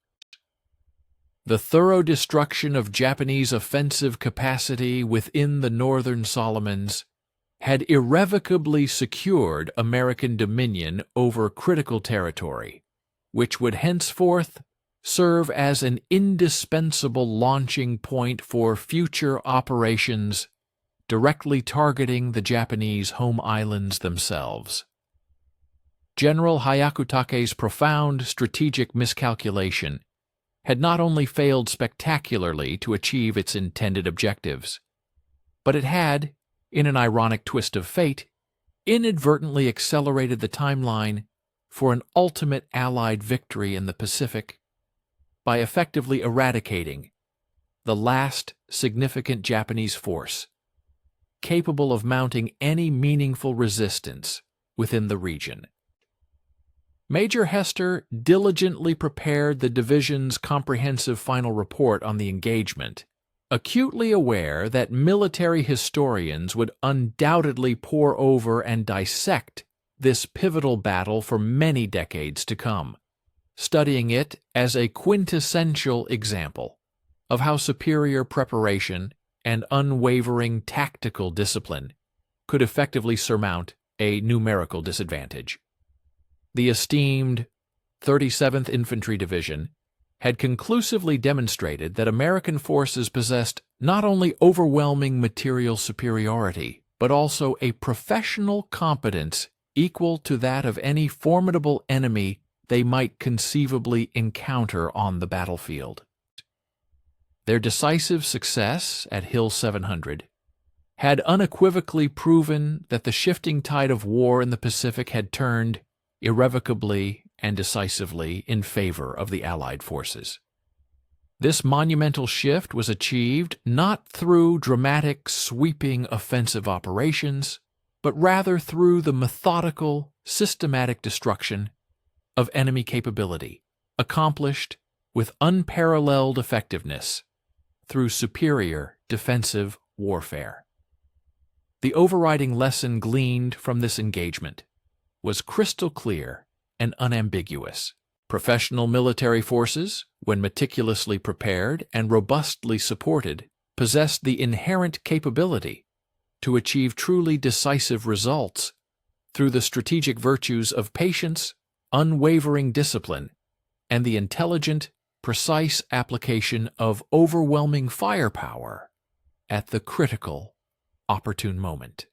The thorough destruction of Japanese offensive capacity within the northern Solomons had irrevocably secured American dominion over critical territory, which would henceforth serve as an indispensable launching point for future operations directly targeting the Japanese home islands themselves. General Hyakutake's profound strategic miscalculation had not only failed spectacularly to achieve its intended objectives, but it had, in an ironic twist of fate, inadvertently accelerated the timeline for an ultimate Allied victory in the Pacific by effectively eradicating the last significant Japanese force capable of mounting any meaningful resistance within the region. Major Hester diligently prepared the division's comprehensive final report on the engagement, acutely aware that military historians would undoubtedly pore over and dissect this pivotal battle for many decades to come, studying it as a quintessential example of how superior preparation and unwavering tactical discipline could effectively surmount a numerical disadvantage. The esteemed 37th Infantry Division had conclusively demonstrated that American forces possessed not only overwhelming material superiority, but also a professional competence equal to that of any formidable enemy they might conceivably encounter on the battlefield. Their decisive success at Hill 700 had unequivocally proven that the shifting tide of war in the Pacific had turned irrevocably and decisively in favor of the Allied forces. This monumental shift was achieved not through dramatic, sweeping offensive operations, but rather through the methodical, systematic destruction of enemy capability, accomplished with unparalleled effectiveness through superior defensive warfare. The overriding lesson gleaned from this engagement was crystal clear and unambiguous. Professional military forces, when meticulously prepared and robustly supported, possessed the inherent capability to achieve truly decisive results through the strategic virtues of patience, unwavering discipline, and the intelligent, precise application of overwhelming firepower at the critical, opportune moment.